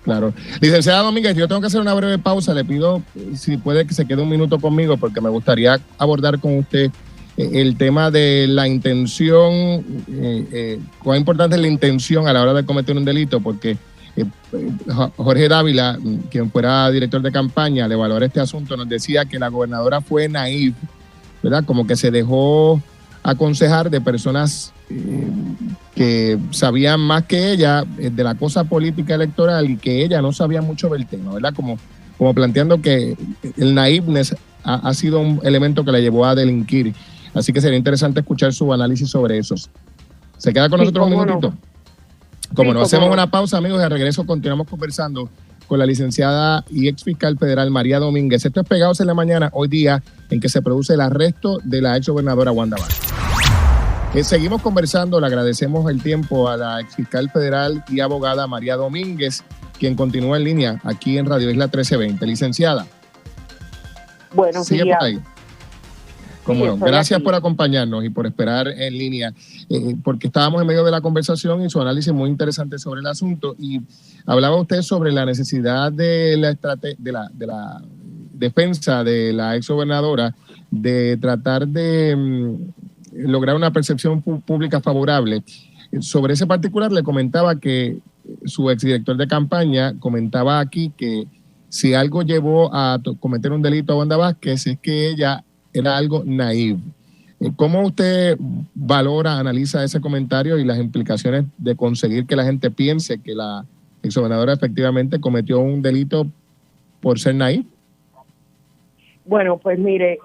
Claro. Licenciada Domínguez, yo tengo que hacer una breve pausa. Le pido si puede que se quede un minuto conmigo porque me gustaría abordar con usted el tema de la intención, cuán importante es la intención a la hora de cometer un delito, porque Jorge Dávila, quien fuera director de campaña, al evaluar este asunto, nos decía que la gobernadora fue naif, ¿verdad? Como que se dejó aconsejar de personas que sabían más que ella de la cosa política electoral y que ella no sabía mucho del tema, ¿verdad? Como planteando que el naivness ha sido un elemento que la llevó a delinquir. Así que sería interesante escuchar su análisis sobre eso. ¿Se queda con nosotros un minutito? Como no, hacemos una pausa, amigos, y al regreso continuamos conversando con la licenciada y ex fiscal federal María Domínguez. Esto es Pegados en la Mañana, hoy día en que se produce el arresto de la ex gobernadora Wanda Vázquez. Seguimos conversando, le agradecemos el tiempo a la ex fiscal federal y abogada María Domínguez, quien continúa en línea aquí en Radio Isla 1320. Licenciada. Buenos días. Por ahí. Bueno, gracias por acompañarnos y por esperar en línea, porque estábamos en medio de la conversación y su análisis muy interesante sobre el asunto. Y hablaba usted sobre la necesidad de la defensa de la exgobernadora de tratar de lograr una percepción pública favorable. Sobre ese particular le comentaba que su exdirector de campaña comentaba aquí que si algo llevó a cometer un delito a Wanda Vázquez es que ella era algo naive. ¿Cómo usted valora, analiza ese comentario y las implicaciones de conseguir que la gente piense que la exgobernadora efectivamente cometió un delito por ser naive? Bueno, pues mire,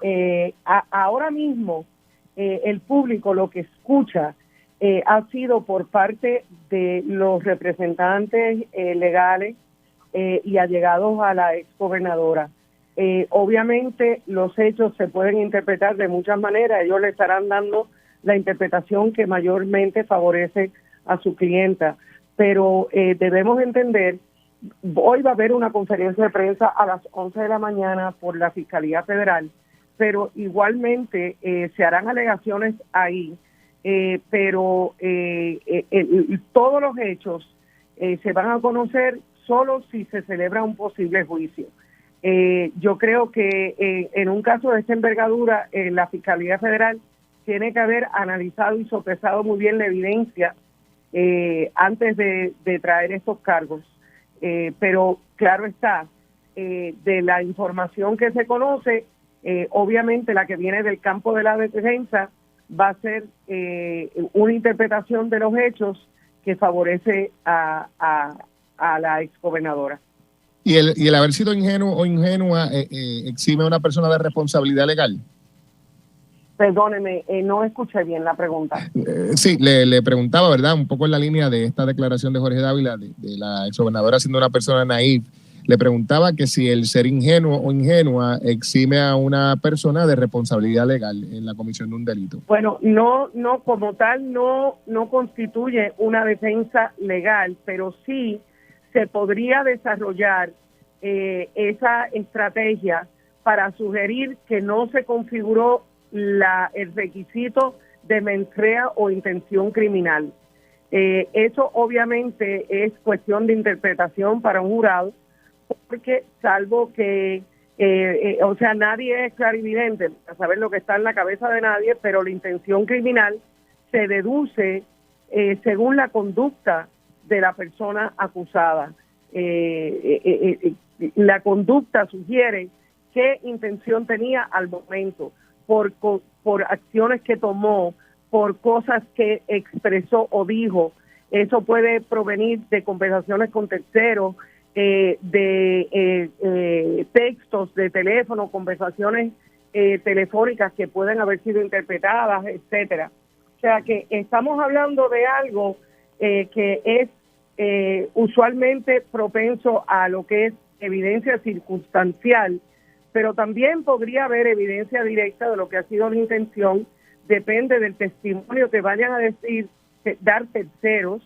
ahora mismo el público lo que escucha ha sido por parte de los representantes legales y allegados a la exgobernadora. Obviamente los hechos se pueden interpretar de muchas maneras. Ellos le estarán dando la interpretación que mayormente favorece a su clienta, pero debemos entender, hoy va a haber una conferencia de prensa a las 11 de la mañana por la Fiscalía Federal, pero igualmente se harán alegaciones ahí, pero todos los hechos se van a conocer solo si se celebra un posible juicio. Yo creo que en un caso de esta envergadura, la Fiscalía Federal tiene que haber analizado y sopesado muy bien la evidencia antes de traer estos cargos. Pero claro está, de la información que se conoce, obviamente la que viene del campo de la defensa va a ser una interpretación de los hechos que favorece a la exgobernadora. ¿Y el haber sido ingenuo o ingenua exime a una persona de responsabilidad legal? Perdóneme, no escuché bien la pregunta. Sí, le preguntaba, ¿verdad? Un poco en la línea de esta declaración de Jorge Dávila, de la exgobernadora siendo una persona naif. Le preguntaba que si el ser ingenuo o ingenua exime a una persona de responsabilidad legal en la comisión de un delito. Bueno, no como tal, no constituye una defensa legal, pero sí se podría desarrollar esa estrategia para sugerir que no se configuró el requisito de mens rea o intención criminal. Eso obviamente es cuestión de interpretación para un jurado, porque salvo que, nadie es clarividente para saber lo que está en la cabeza de nadie, pero la intención criminal se deduce según la conducta de la persona acusada. La conducta sugiere qué intención tenía al momento, por acciones que tomó, por cosas que expresó o dijo. Eso puede provenir de conversaciones con terceros, de textos de teléfono, conversaciones telefónicas que pueden haber sido interpretadas, etcétera. O sea que estamos hablando de algo que es usualmente propenso a lo que es evidencia circunstancial, pero también podría haber evidencia directa de lo que ha sido la intención. Depende del testimonio que vayan a dar terceros,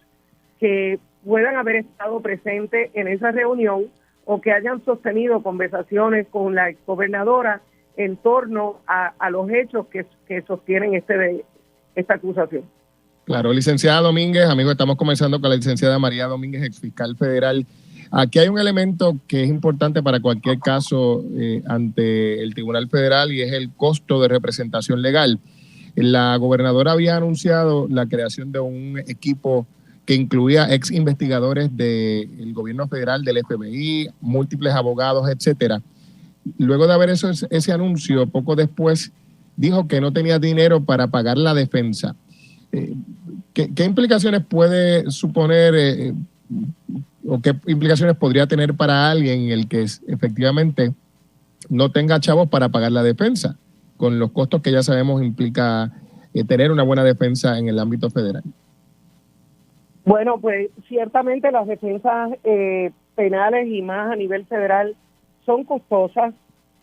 que puedan haber estado presentes en esa reunión o que hayan sostenido conversaciones con la exgobernadora en torno a los hechos que sostienen esta acusación. Claro, licenciada Domínguez, amigos, estamos comenzando con la licenciada María Domínguez, exfiscal federal. Aquí hay un elemento que es importante para cualquier caso ante el Tribunal Federal y es el costo de representación legal. La gobernadora había anunciado la creación de un equipo que incluía ex investigadores del gobierno federal, del FBI, múltiples abogados, etcétera. Luego de haber hecho ese anuncio, poco después dijo que no tenía dinero para pagar la defensa. ¿Qué implicaciones puede suponer o qué implicaciones podría tener para alguien el que efectivamente no tenga chavos para pagar la defensa, con los costos que ya sabemos implica tener una buena defensa en el ámbito federal? Bueno, pues ciertamente las defensas penales y más a nivel federal son costosas,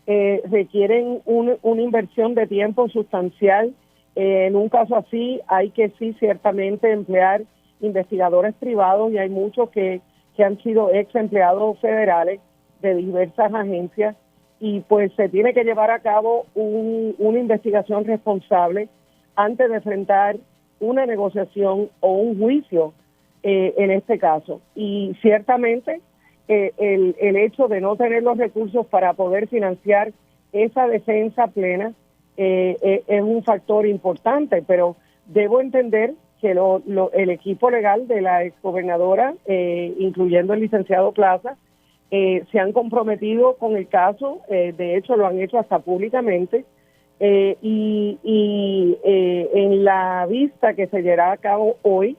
requieren una inversión de tiempo sustancial. En un caso así hay que sí ciertamente emplear investigadores privados y hay muchos que han sido ex empleados federales de diversas agencias y pues se tiene que llevar a cabo una investigación responsable antes de enfrentar una negociación o un juicio en este caso. Y ciertamente el hecho de no tener los recursos para poder financiar esa defensa plena es un factor importante, pero debo entender que el equipo legal de la exgobernadora, incluyendo el licenciado Plaza, se han comprometido con el caso, de hecho lo han hecho hasta públicamente, y en la vista que se llevará a cabo hoy,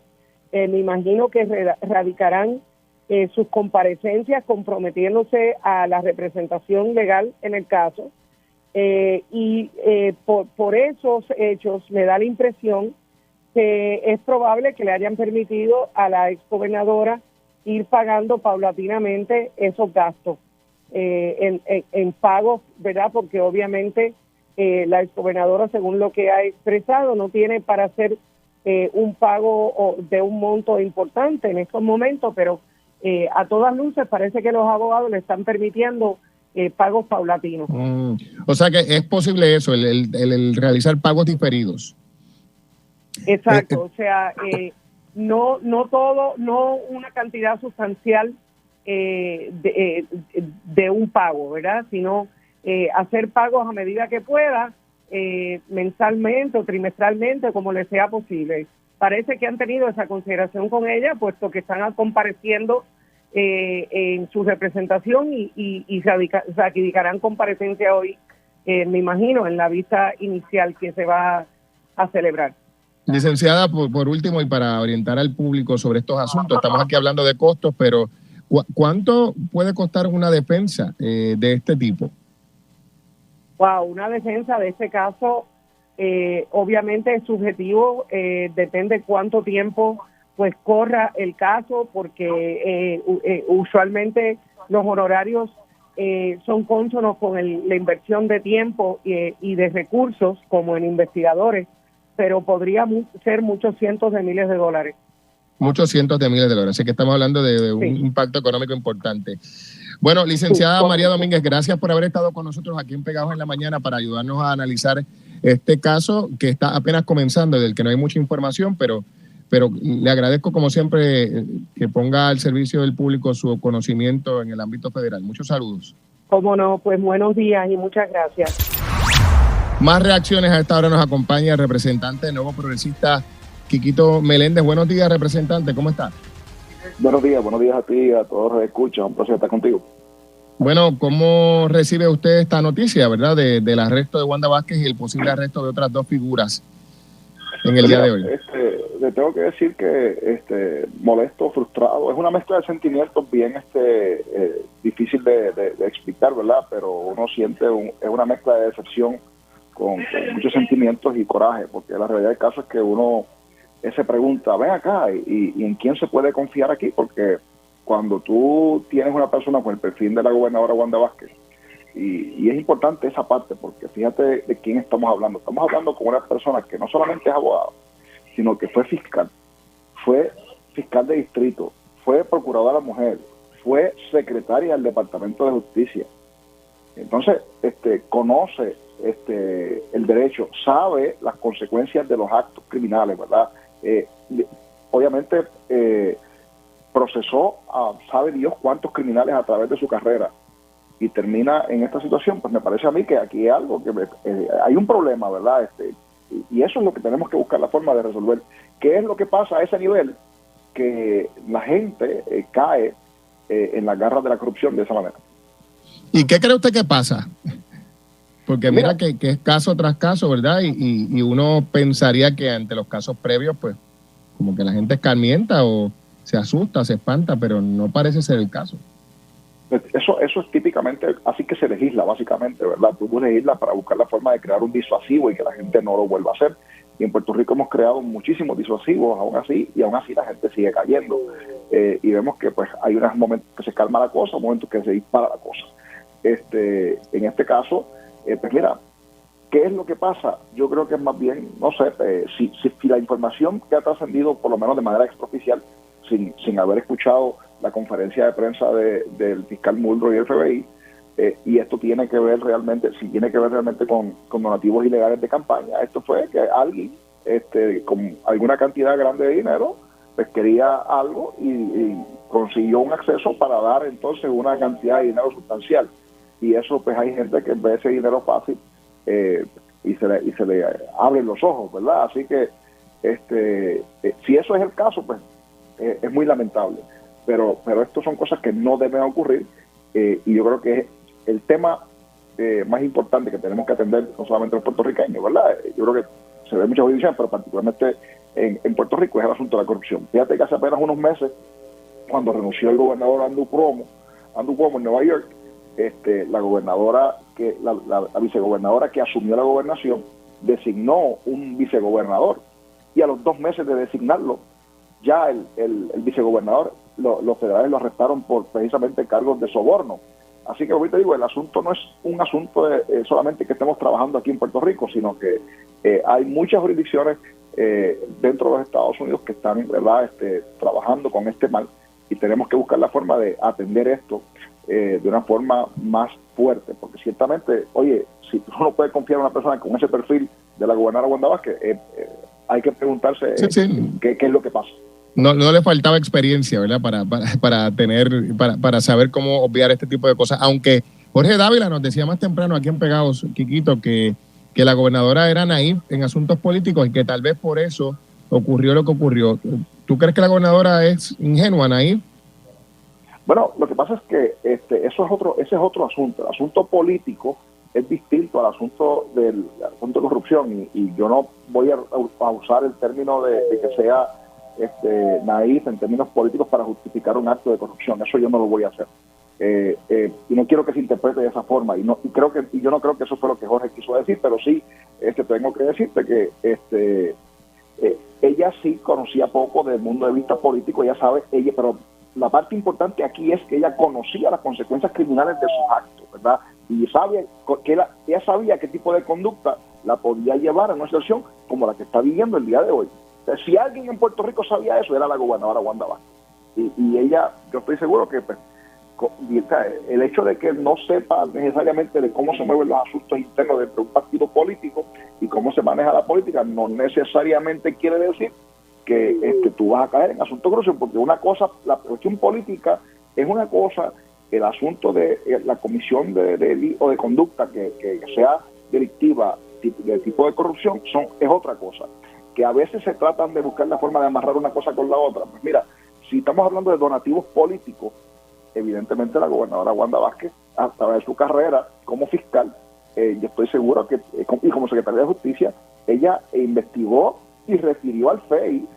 me imagino que radicarán sus comparecencias comprometiéndose a la representación legal en el caso, y por esos hechos me da la impresión que es probable que le hayan permitido a la exgobernadora ir pagando paulatinamente esos gastos en pagos, ¿verdad? Porque obviamente la exgobernadora, según lo que ha expresado, no tiene para hacer un pago de un monto importante en estos momentos, pero a todas luces parece que los abogados le están permitiendo pagos paulatinos. O sea que es posible eso, el realizar pagos diferidos. Exacto, o sea, no todo, no una cantidad sustancial de un pago, ¿verdad? Sino hacer pagos a medida que pueda, mensalmente o trimestralmente, como les sea posible. Parece que han tenido esa consideración con ella, puesto que están compareciendo en su representación y radicarán comparecencia hoy, me imagino, en la vista inicial que se va a celebrar. Licenciada, por último y para orientar al público sobre estos asuntos, estamos aquí hablando de costos, pero ¿cuánto puede costar una defensa de este tipo? Wow, una defensa de este caso obviamente es subjetivo, depende cuánto tiempo pues corra el caso, porque usualmente los honorarios son cónsonos con la inversión de tiempo y de recursos como en investigadores, pero podría ser muchos cientos de miles de dólares. Muchos cientos de miles de dólares, así que estamos hablando de un impacto económico importante. Bueno, licenciada María Domínguez, gracias por haber estado con nosotros aquí en Pegados en la Mañana para ayudarnos a analizar este caso que está apenas comenzando, del que no hay mucha información, pero le agradezco como siempre que ponga al servicio del público su conocimiento en el ámbito federal. Muchos saludos. Cómo no, pues buenos días y muchas gracias. Más reacciones. A esta hora nos acompaña el representante Nuevo Progresista, Quiquito Meléndez. Buenos días, representante, ¿cómo está? Buenos días a ti y a todos los que escuchan. Un placer estar contigo. Bueno, ¿cómo recibe usted esta noticia, verdad, del arresto de Wanda Vázquez y el posible arresto de otras dos figuras en el día de hoy? Le tengo que decir que molesto, frustrado. Es una mezcla de sentimientos bien difícil de explicar, ¿verdad? Pero uno siente es una mezcla de decepción con muchos sentimientos y coraje, porque la realidad del caso es que uno se pregunta, ven acá, ¿y en quién se puede confiar aquí? Porque cuando tú tienes una persona con el perfil de la gobernadora Wanda Vázquez, y es importante esa parte, porque fíjate de quién estamos hablando. Estamos hablando con una persona que no solamente es abogado, sino que fue fiscal de distrito, fue procuradora de la mujer, fue secretaria del Departamento de Justicia. Entonces, conoce el derecho, sabe las consecuencias de los actos criminales, ¿verdad? Obviamente procesó a sabe Dios cuántos criminales a través de su carrera y termina en esta situación. Pues me parece a mí que aquí hay algo, que hay un problema, ¿verdad? Y eso es lo que tenemos que buscar la forma de resolver. ¿Qué es lo que pasa a ese nivel? Que la gente cae en las garras de la corrupción de esa manera. ¿Y qué cree usted que pasa? Porque mira que es caso tras caso, ¿verdad? Y uno pensaría que ante los casos previos, pues, como que la gente escarmienta o se asusta, se espanta, pero no parece ser el caso. Eso es típicamente así que se legisla, básicamente, ¿verdad? Tú legislas para buscar la forma de crear un disuasivo y que la gente no lo vuelva a hacer. Y en Puerto Rico hemos creado muchísimos disuasivos, aún así la gente sigue cayendo. Y vemos que pues hay unos momentos que se calma la cosa, momentos que se dispara la cosa. En este caso, pues mira, ¿qué es lo que pasa? Yo creo que es más bien, no sé, si la información que ha trascendido, por lo menos de manera extraoficial, sin haber escuchado la conferencia de prensa del fiscal Muldrow y el FBI, y esto tiene que ver realmente, si tiene que ver realmente con donativos ilegales de campaña, esto fue que alguien con alguna cantidad grande de dinero pues quería algo y consiguió un acceso para dar entonces una cantidad de dinero sustancial, y eso pues hay gente que ve ese dinero fácil y se le abren los ojos, ¿verdad? Así que si eso es el caso, pues es muy lamentable, pero estos son cosas que no deben ocurrir, y yo creo que el tema más importante que tenemos que atender, no solamente los puertorriqueños, ¿verdad? Yo creo que se ve mucha jurisdicción, pero particularmente en Puerto Rico, es el asunto de la corrupción. Fíjate que hace apenas unos meses, cuando renunció el gobernador Andrew Cuomo en Nueva York, la gobernadora, la vicegobernadora que asumió la gobernación, designó un vicegobernador, y a los 2 meses de designarlo, ya el vicegobernador, los federales lo arrestaron por precisamente cargos de soborno. Así que ahorita digo, el asunto no es un asunto solamente que estemos trabajando aquí en Puerto Rico, sino que hay muchas jurisdicciones dentro de los Estados Unidos que están, ¿verdad?, trabajando con este mal, y tenemos que buscar la forma de atender esto de una forma más fuerte, porque ciertamente, oye, si tú no puedes confiar en una persona con ese perfil de la gobernadora Wanda Vázquez, hay que preguntarse qué es lo que pasa. No le faltaba experiencia, ¿verdad? Para saber cómo obviar este tipo de cosas. Aunque Jorge Dávila nos decía más temprano aquí en Pegados, Quiquito, que la gobernadora era naif en asuntos políticos y que tal vez por eso ocurrió lo que ocurrió. ¿Tú crees que la gobernadora es ingenua, naif? Bueno, lo que pasa es que ese es otro asunto. El asunto político es distinto al asunto de corrupción, y yo no voy a usar el término de que sea naif en términos políticos para justificar un acto de corrupción. Eso yo no lo voy a hacer, y no quiero que se interprete de esa forma, y yo no creo que eso fue lo que Jorge quiso decir, pero sí tengo que decirte que ella sí conocía poco del mundo de vista político, pero la parte importante aquí es que ella conocía las consecuencias criminales de sus actos, ¿verdad? Y ella sabía qué tipo de conducta la podía llevar a una situación como la que está viviendo el día de hoy. Si alguien en Puerto Rico sabía eso, era la gobernadora Wanda Vázquez. Y ella, yo estoy seguro que pues, el hecho de que no sepa necesariamente de cómo se mueven los asuntos internos dentro de un partido político y cómo se maneja la política, no necesariamente quiere decir que tú vas a caer en asuntos grosos, porque una cosa, la cuestión política es una cosa, el asunto de la comisión de conducta que sea delictiva, de tipo de corrupción, es otra cosa. Que a veces se tratan de buscar la forma de amarrar una cosa con la otra. Pues mira, si estamos hablando de donativos políticos, evidentemente la gobernadora Wanda Vázquez, a través de su carrera como fiscal, yo estoy seguro que, y como secretaria de Justicia, ella investigó y refirió al FEI,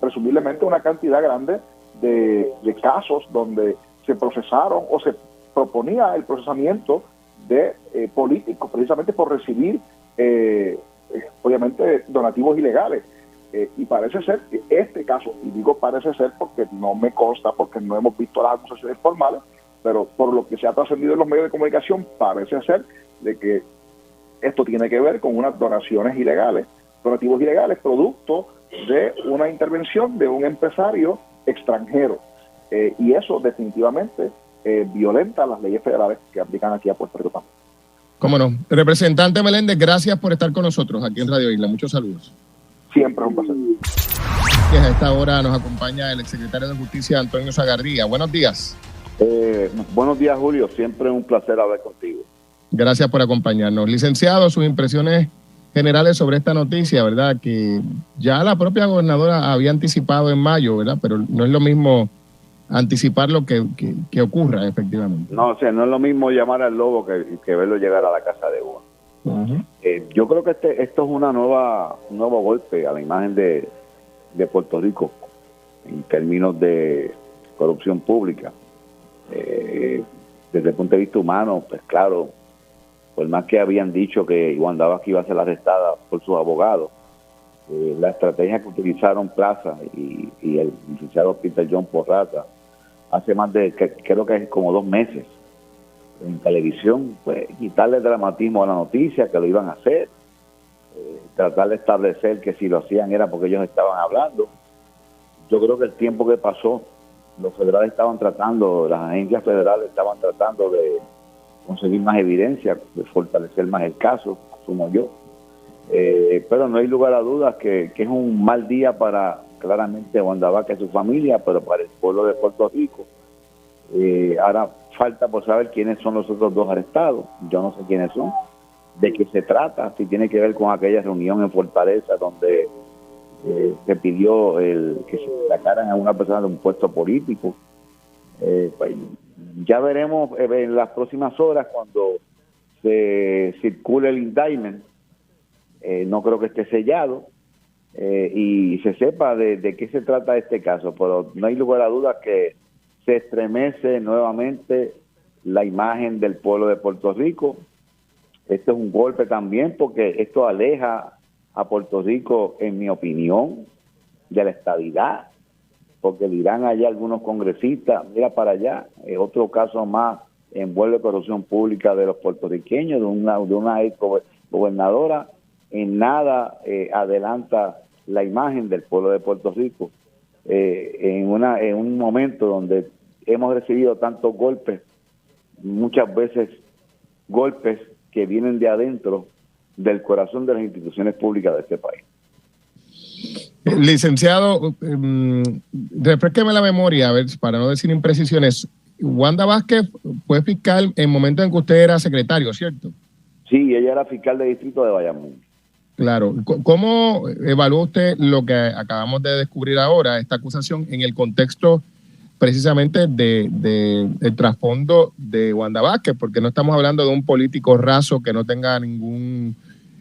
presumiblemente una cantidad grande de casos donde se procesaron o se proponía el procesamiento de políticos, precisamente por recibir obviamente donativos ilegales, y parece ser que este caso, y digo parece ser porque no me consta, porque no hemos visto las acusaciones formales, pero por lo que se ha trascendido en los medios de comunicación, parece ser de que esto tiene que ver con unas donativos ilegales producto de una intervención de un empresario extranjero. y eso definitivamente violenta las leyes federales que aplican aquí a Puerto Rico también. Cómo no. Representante Meléndez, gracias por estar con nosotros aquí en Radio Isla. Muchos saludos. Siempre es un placer. A esta hora nos acompaña el exsecretario de Justicia, Antonio Zagardía. Buenos días. Buenos días, Julio. Siempre un placer hablar contigo. Gracias por acompañarnos. Licenciado, sus impresiones generales sobre esta noticia, ¿verdad? Que ya la propia gobernadora había anticipado en mayo, ¿verdad? Pero no es lo mismo anticipar lo que ocurra, efectivamente. No, o sea, no es lo mismo llamar al lobo que verlo llegar a la casa de uno. Uh-huh. Yo creo que esto es un nuevo golpe a la imagen de Puerto Rico en términos de corrupción pública. Desde el punto de vista humano, pues claro, por más que habían dicho que Wanda Vázquez iba a ser arrestada por sus abogados, la estrategia que utilizaron Plaza y el licenciado Peter John Porrata hace más de, creo que es como 2 meses, en televisión, pues quitarle dramatismo a la noticia, que lo iban a hacer, tratar de establecer que si lo hacían era porque ellos estaban hablando. Yo creo que el tiempo que pasó, los federales estaban tratando, las agencias federales estaban tratando de conseguir más evidencia, de fortalecer más el caso, asumo yo. Pero no hay lugar a dudas que es un mal día para, claramente, Wanda Vázquez y su familia, pero para el pueblo de Puerto Rico. Ahora falta por saber quiénes son los otros 2 arrestados. Yo no sé quiénes son, de qué se trata, si tiene que ver con aquella reunión en Fortaleza donde se pidió que se sacaran a una persona de un puesto político. Pues, ya veremos en las próximas horas cuando se circule el indictment. No creo que esté sellado y se sepa de qué se trata este caso, pero no hay lugar a dudas que se estremece nuevamente la imagen del pueblo de Puerto Rico. Esto es un golpe también porque esto aleja a Puerto Rico, en mi opinión, de la estabilidad, porque dirán allá algunos congresistas, mira para allá, otro caso más envuelve corrupción pública de los puertorriqueños, de una ex gobernadora. En nada adelanta la imagen del pueblo de Puerto Rico en un momento donde hemos recibido tantos golpes, muchas veces golpes que vienen de adentro del corazón de las instituciones públicas de este país. Licenciado, refrésqueme la memoria, a ver, para no decir imprecisiones. Wanda Vázquez fue fiscal en el momento en que usted era secretario, ¿cierto? Sí, ella era fiscal de distrito de Bayamón. Claro. ¿Cómo evalúa usted lo que acabamos de descubrir ahora, esta acusación, en el contexto precisamente del trasfondo de Wanda Vázquez? Porque no estamos hablando de un político raso que no tenga ningún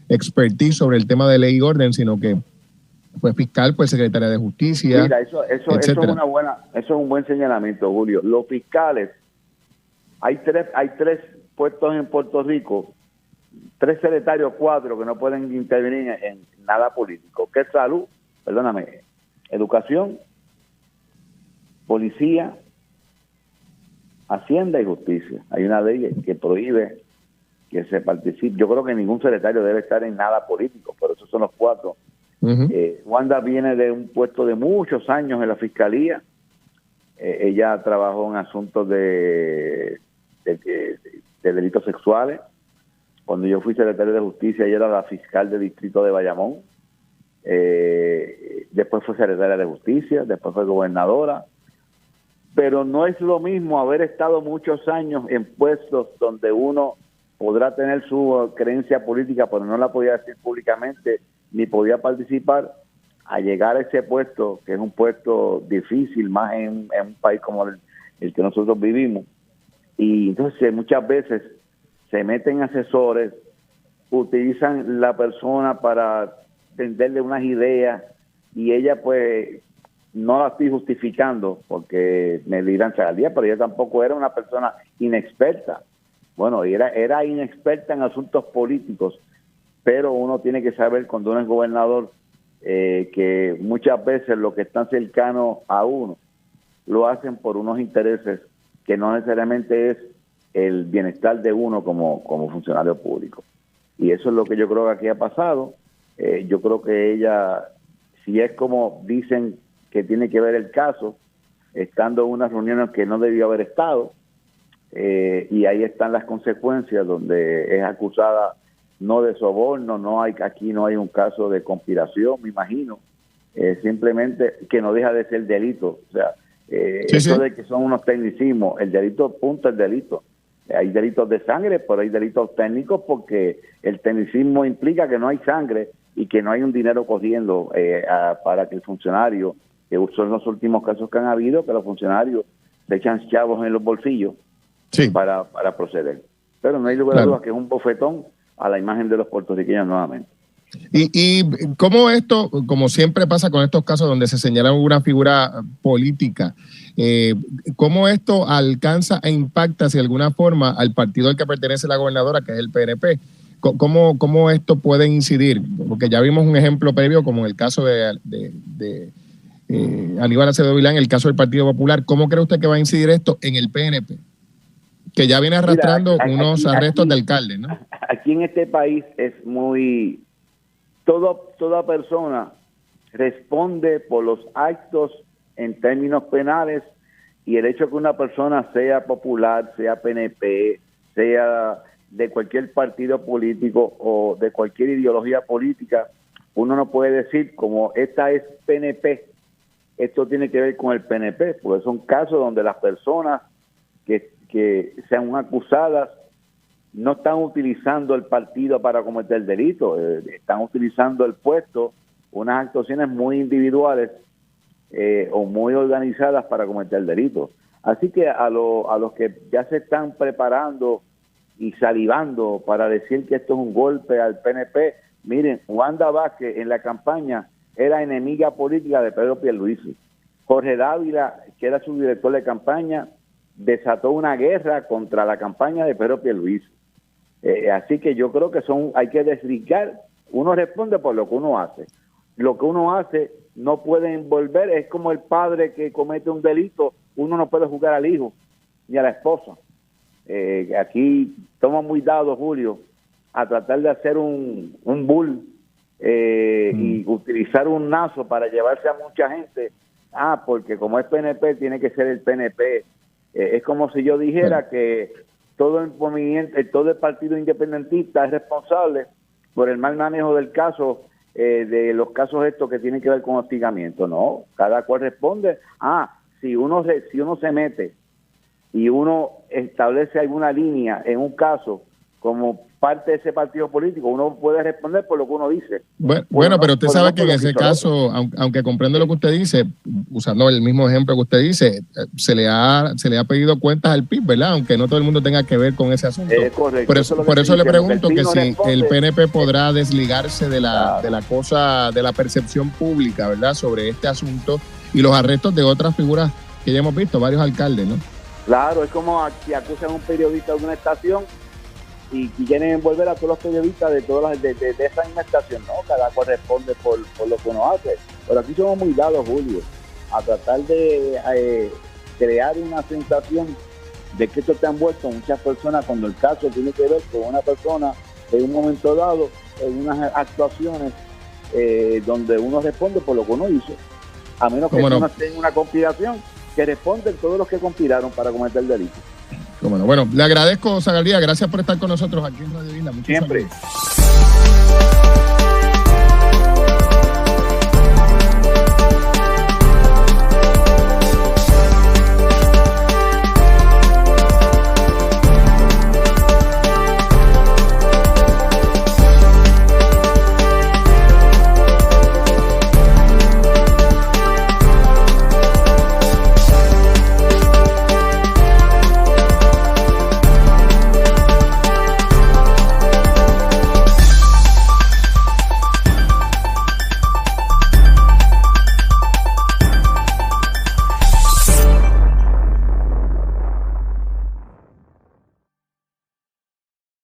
expertise sobre el tema de ley y orden, sino que fue fiscal, fue secretaria de Justicia. Mira, eso es un buen señalamiento, Julio. Los fiscales, hay tres puestos en Puerto Rico, 3 secretarios, 4 que no pueden intervenir en nada político, que es educación, policía, hacienda y justicia. Hay una ley que prohíbe que se participe. Yo creo que ningún secretario debe estar en nada político, pero esos son los 4. Uh-huh. Wanda viene de un puesto de muchos años en la fiscalía. Ella trabajó en asuntos de delitos sexuales. Cuando yo fui secretario de Justicia, ella era la fiscal de distrito de Bayamón. Después fue secretaria de Justicia, después fue gobernadora. Pero no es lo mismo haber estado muchos años en puestos donde uno podrá tener su creencia política, pero no la podía decir públicamente, ni podía participar, a llegar a ese puesto, que es un puesto difícil, más en un país como el que nosotros vivimos. Y entonces muchas veces se meten asesores, utilizan la persona para venderle unas ideas, y ella pues no la estoy justificando porque me dirán Zagardía, pero ella tampoco era una persona inexperta. Bueno, era inexperta en asuntos políticos, pero uno tiene que saber cuando uno es gobernador que muchas veces los que están cercanos a uno lo hacen por unos intereses que no necesariamente es el bienestar de uno como funcionario público. Y eso es lo que yo creo que aquí ha pasado. Yo creo que ella, si es como dicen que tiene que ver el caso, estando en unas reuniones que no debió haber estado, y ahí están las consecuencias, donde es acusada no de soborno, aquí no hay un caso de conspiración, me imagino, simplemente que no deja de ser delito. O sea, eso de que son unos tecnicismos, el delito, punto, el delito. Hay delitos de sangre, pero hay delitos técnicos, porque el tecnicismo implica que no hay sangre y que no hay un dinero corriendo para que el funcionario, que son los últimos casos que han habido, que los funcionarios se echan chavos en los bolsillos para proceder. Pero no hay lugar a dudas que es un bofetón a la imagen de los puertorriqueños nuevamente. Y cómo esto, como siempre pasa con estos casos donde se señala una figura política, cómo esto alcanza e impacta de alguna forma al partido al que pertenece la gobernadora, que es el PNP. ¿Cómo esto puede incidir? Porque ya vimos un ejemplo previo, como en el caso de Aníbal Acevedo Vilá, en el caso del Partido Popular. ¿Cómo cree usted que va a incidir esto en el PNP? Que ya viene arrastrando unos arrestos de alcaldes, ¿no? Aquí en este país es muy... Toda persona responde por los actos en términos penales, y el hecho de que una persona sea popular, sea PNP, sea de cualquier partido político o de cualquier ideología política, uno no puede decir, como esta es PNP, esto tiene que ver con el PNP, porque son casos donde las personas que sean acusadas no están utilizando el partido para cometer delitos, están utilizando el puesto, unas actuaciones muy individuales o muy organizadas para cometer delitos. Así que a los que ya se están preparando y salivando para decir que esto es un golpe al PNP, miren, Wanda Vázquez en la campaña era enemiga política de Pedro Pierluisi. Jorge Dávila, que era su director de campaña, desató una guerra contra la campaña de Pedro Pierluisi. Así que yo creo que hay que desligar. Uno responde por lo que uno hace. Lo que uno hace no puede envolver, es como el padre que comete un delito, uno no puede juzgar al hijo ni a la esposa. Aquí estamos muy dados, Julio, a tratar de hacer un bull y utilizar un nazo para llevarse a mucha gente. Porque como es PNP, tiene que ser el PNP. Es como si yo dijera que todo el movimiento, todo el partido independentista es responsable por el mal manejo del caso, de los casos estos que tienen que ver con hostigamiento. No, cada cual responde. Si uno se mete y uno establece alguna línea en un caso como parte de ese partido político, uno puede responder por lo que uno dice. Bueno, pero usted sabe que en ese caso, aunque comprende lo que usted dice, usando el mismo ejemplo que usted dice, se le ha pedido cuentas al PIB, ¿verdad? Aunque no todo el mundo tenga que ver con ese asunto. Correcto. Por eso le pregunto que si el PNP podrá desligarse de la cosa, de la percepción pública, ¿verdad? Sobre este asunto y los arrestos de otras figuras que ya hemos visto, varios alcaldes, ¿no? Claro, es como si acusan a un periodista de una estación y quieren envolver a todos los periodistas de todas de esa misma estación. No, cada cual responde por lo que uno hace. Pero aquí somos muy dados, Julio, a tratar de crear una sensación de que esto está envuelto muchas personas, cuando el caso tiene que ver con una persona en un momento dado, en unas actuaciones donde uno responde por lo que uno hizo, a menos que uno tenga una conspiración, que responden todos los que conspiraron para cometer el delito. Bueno, le agradezco, Zagaldía, gracias por estar con nosotros aquí en Radio Isla. Siempre.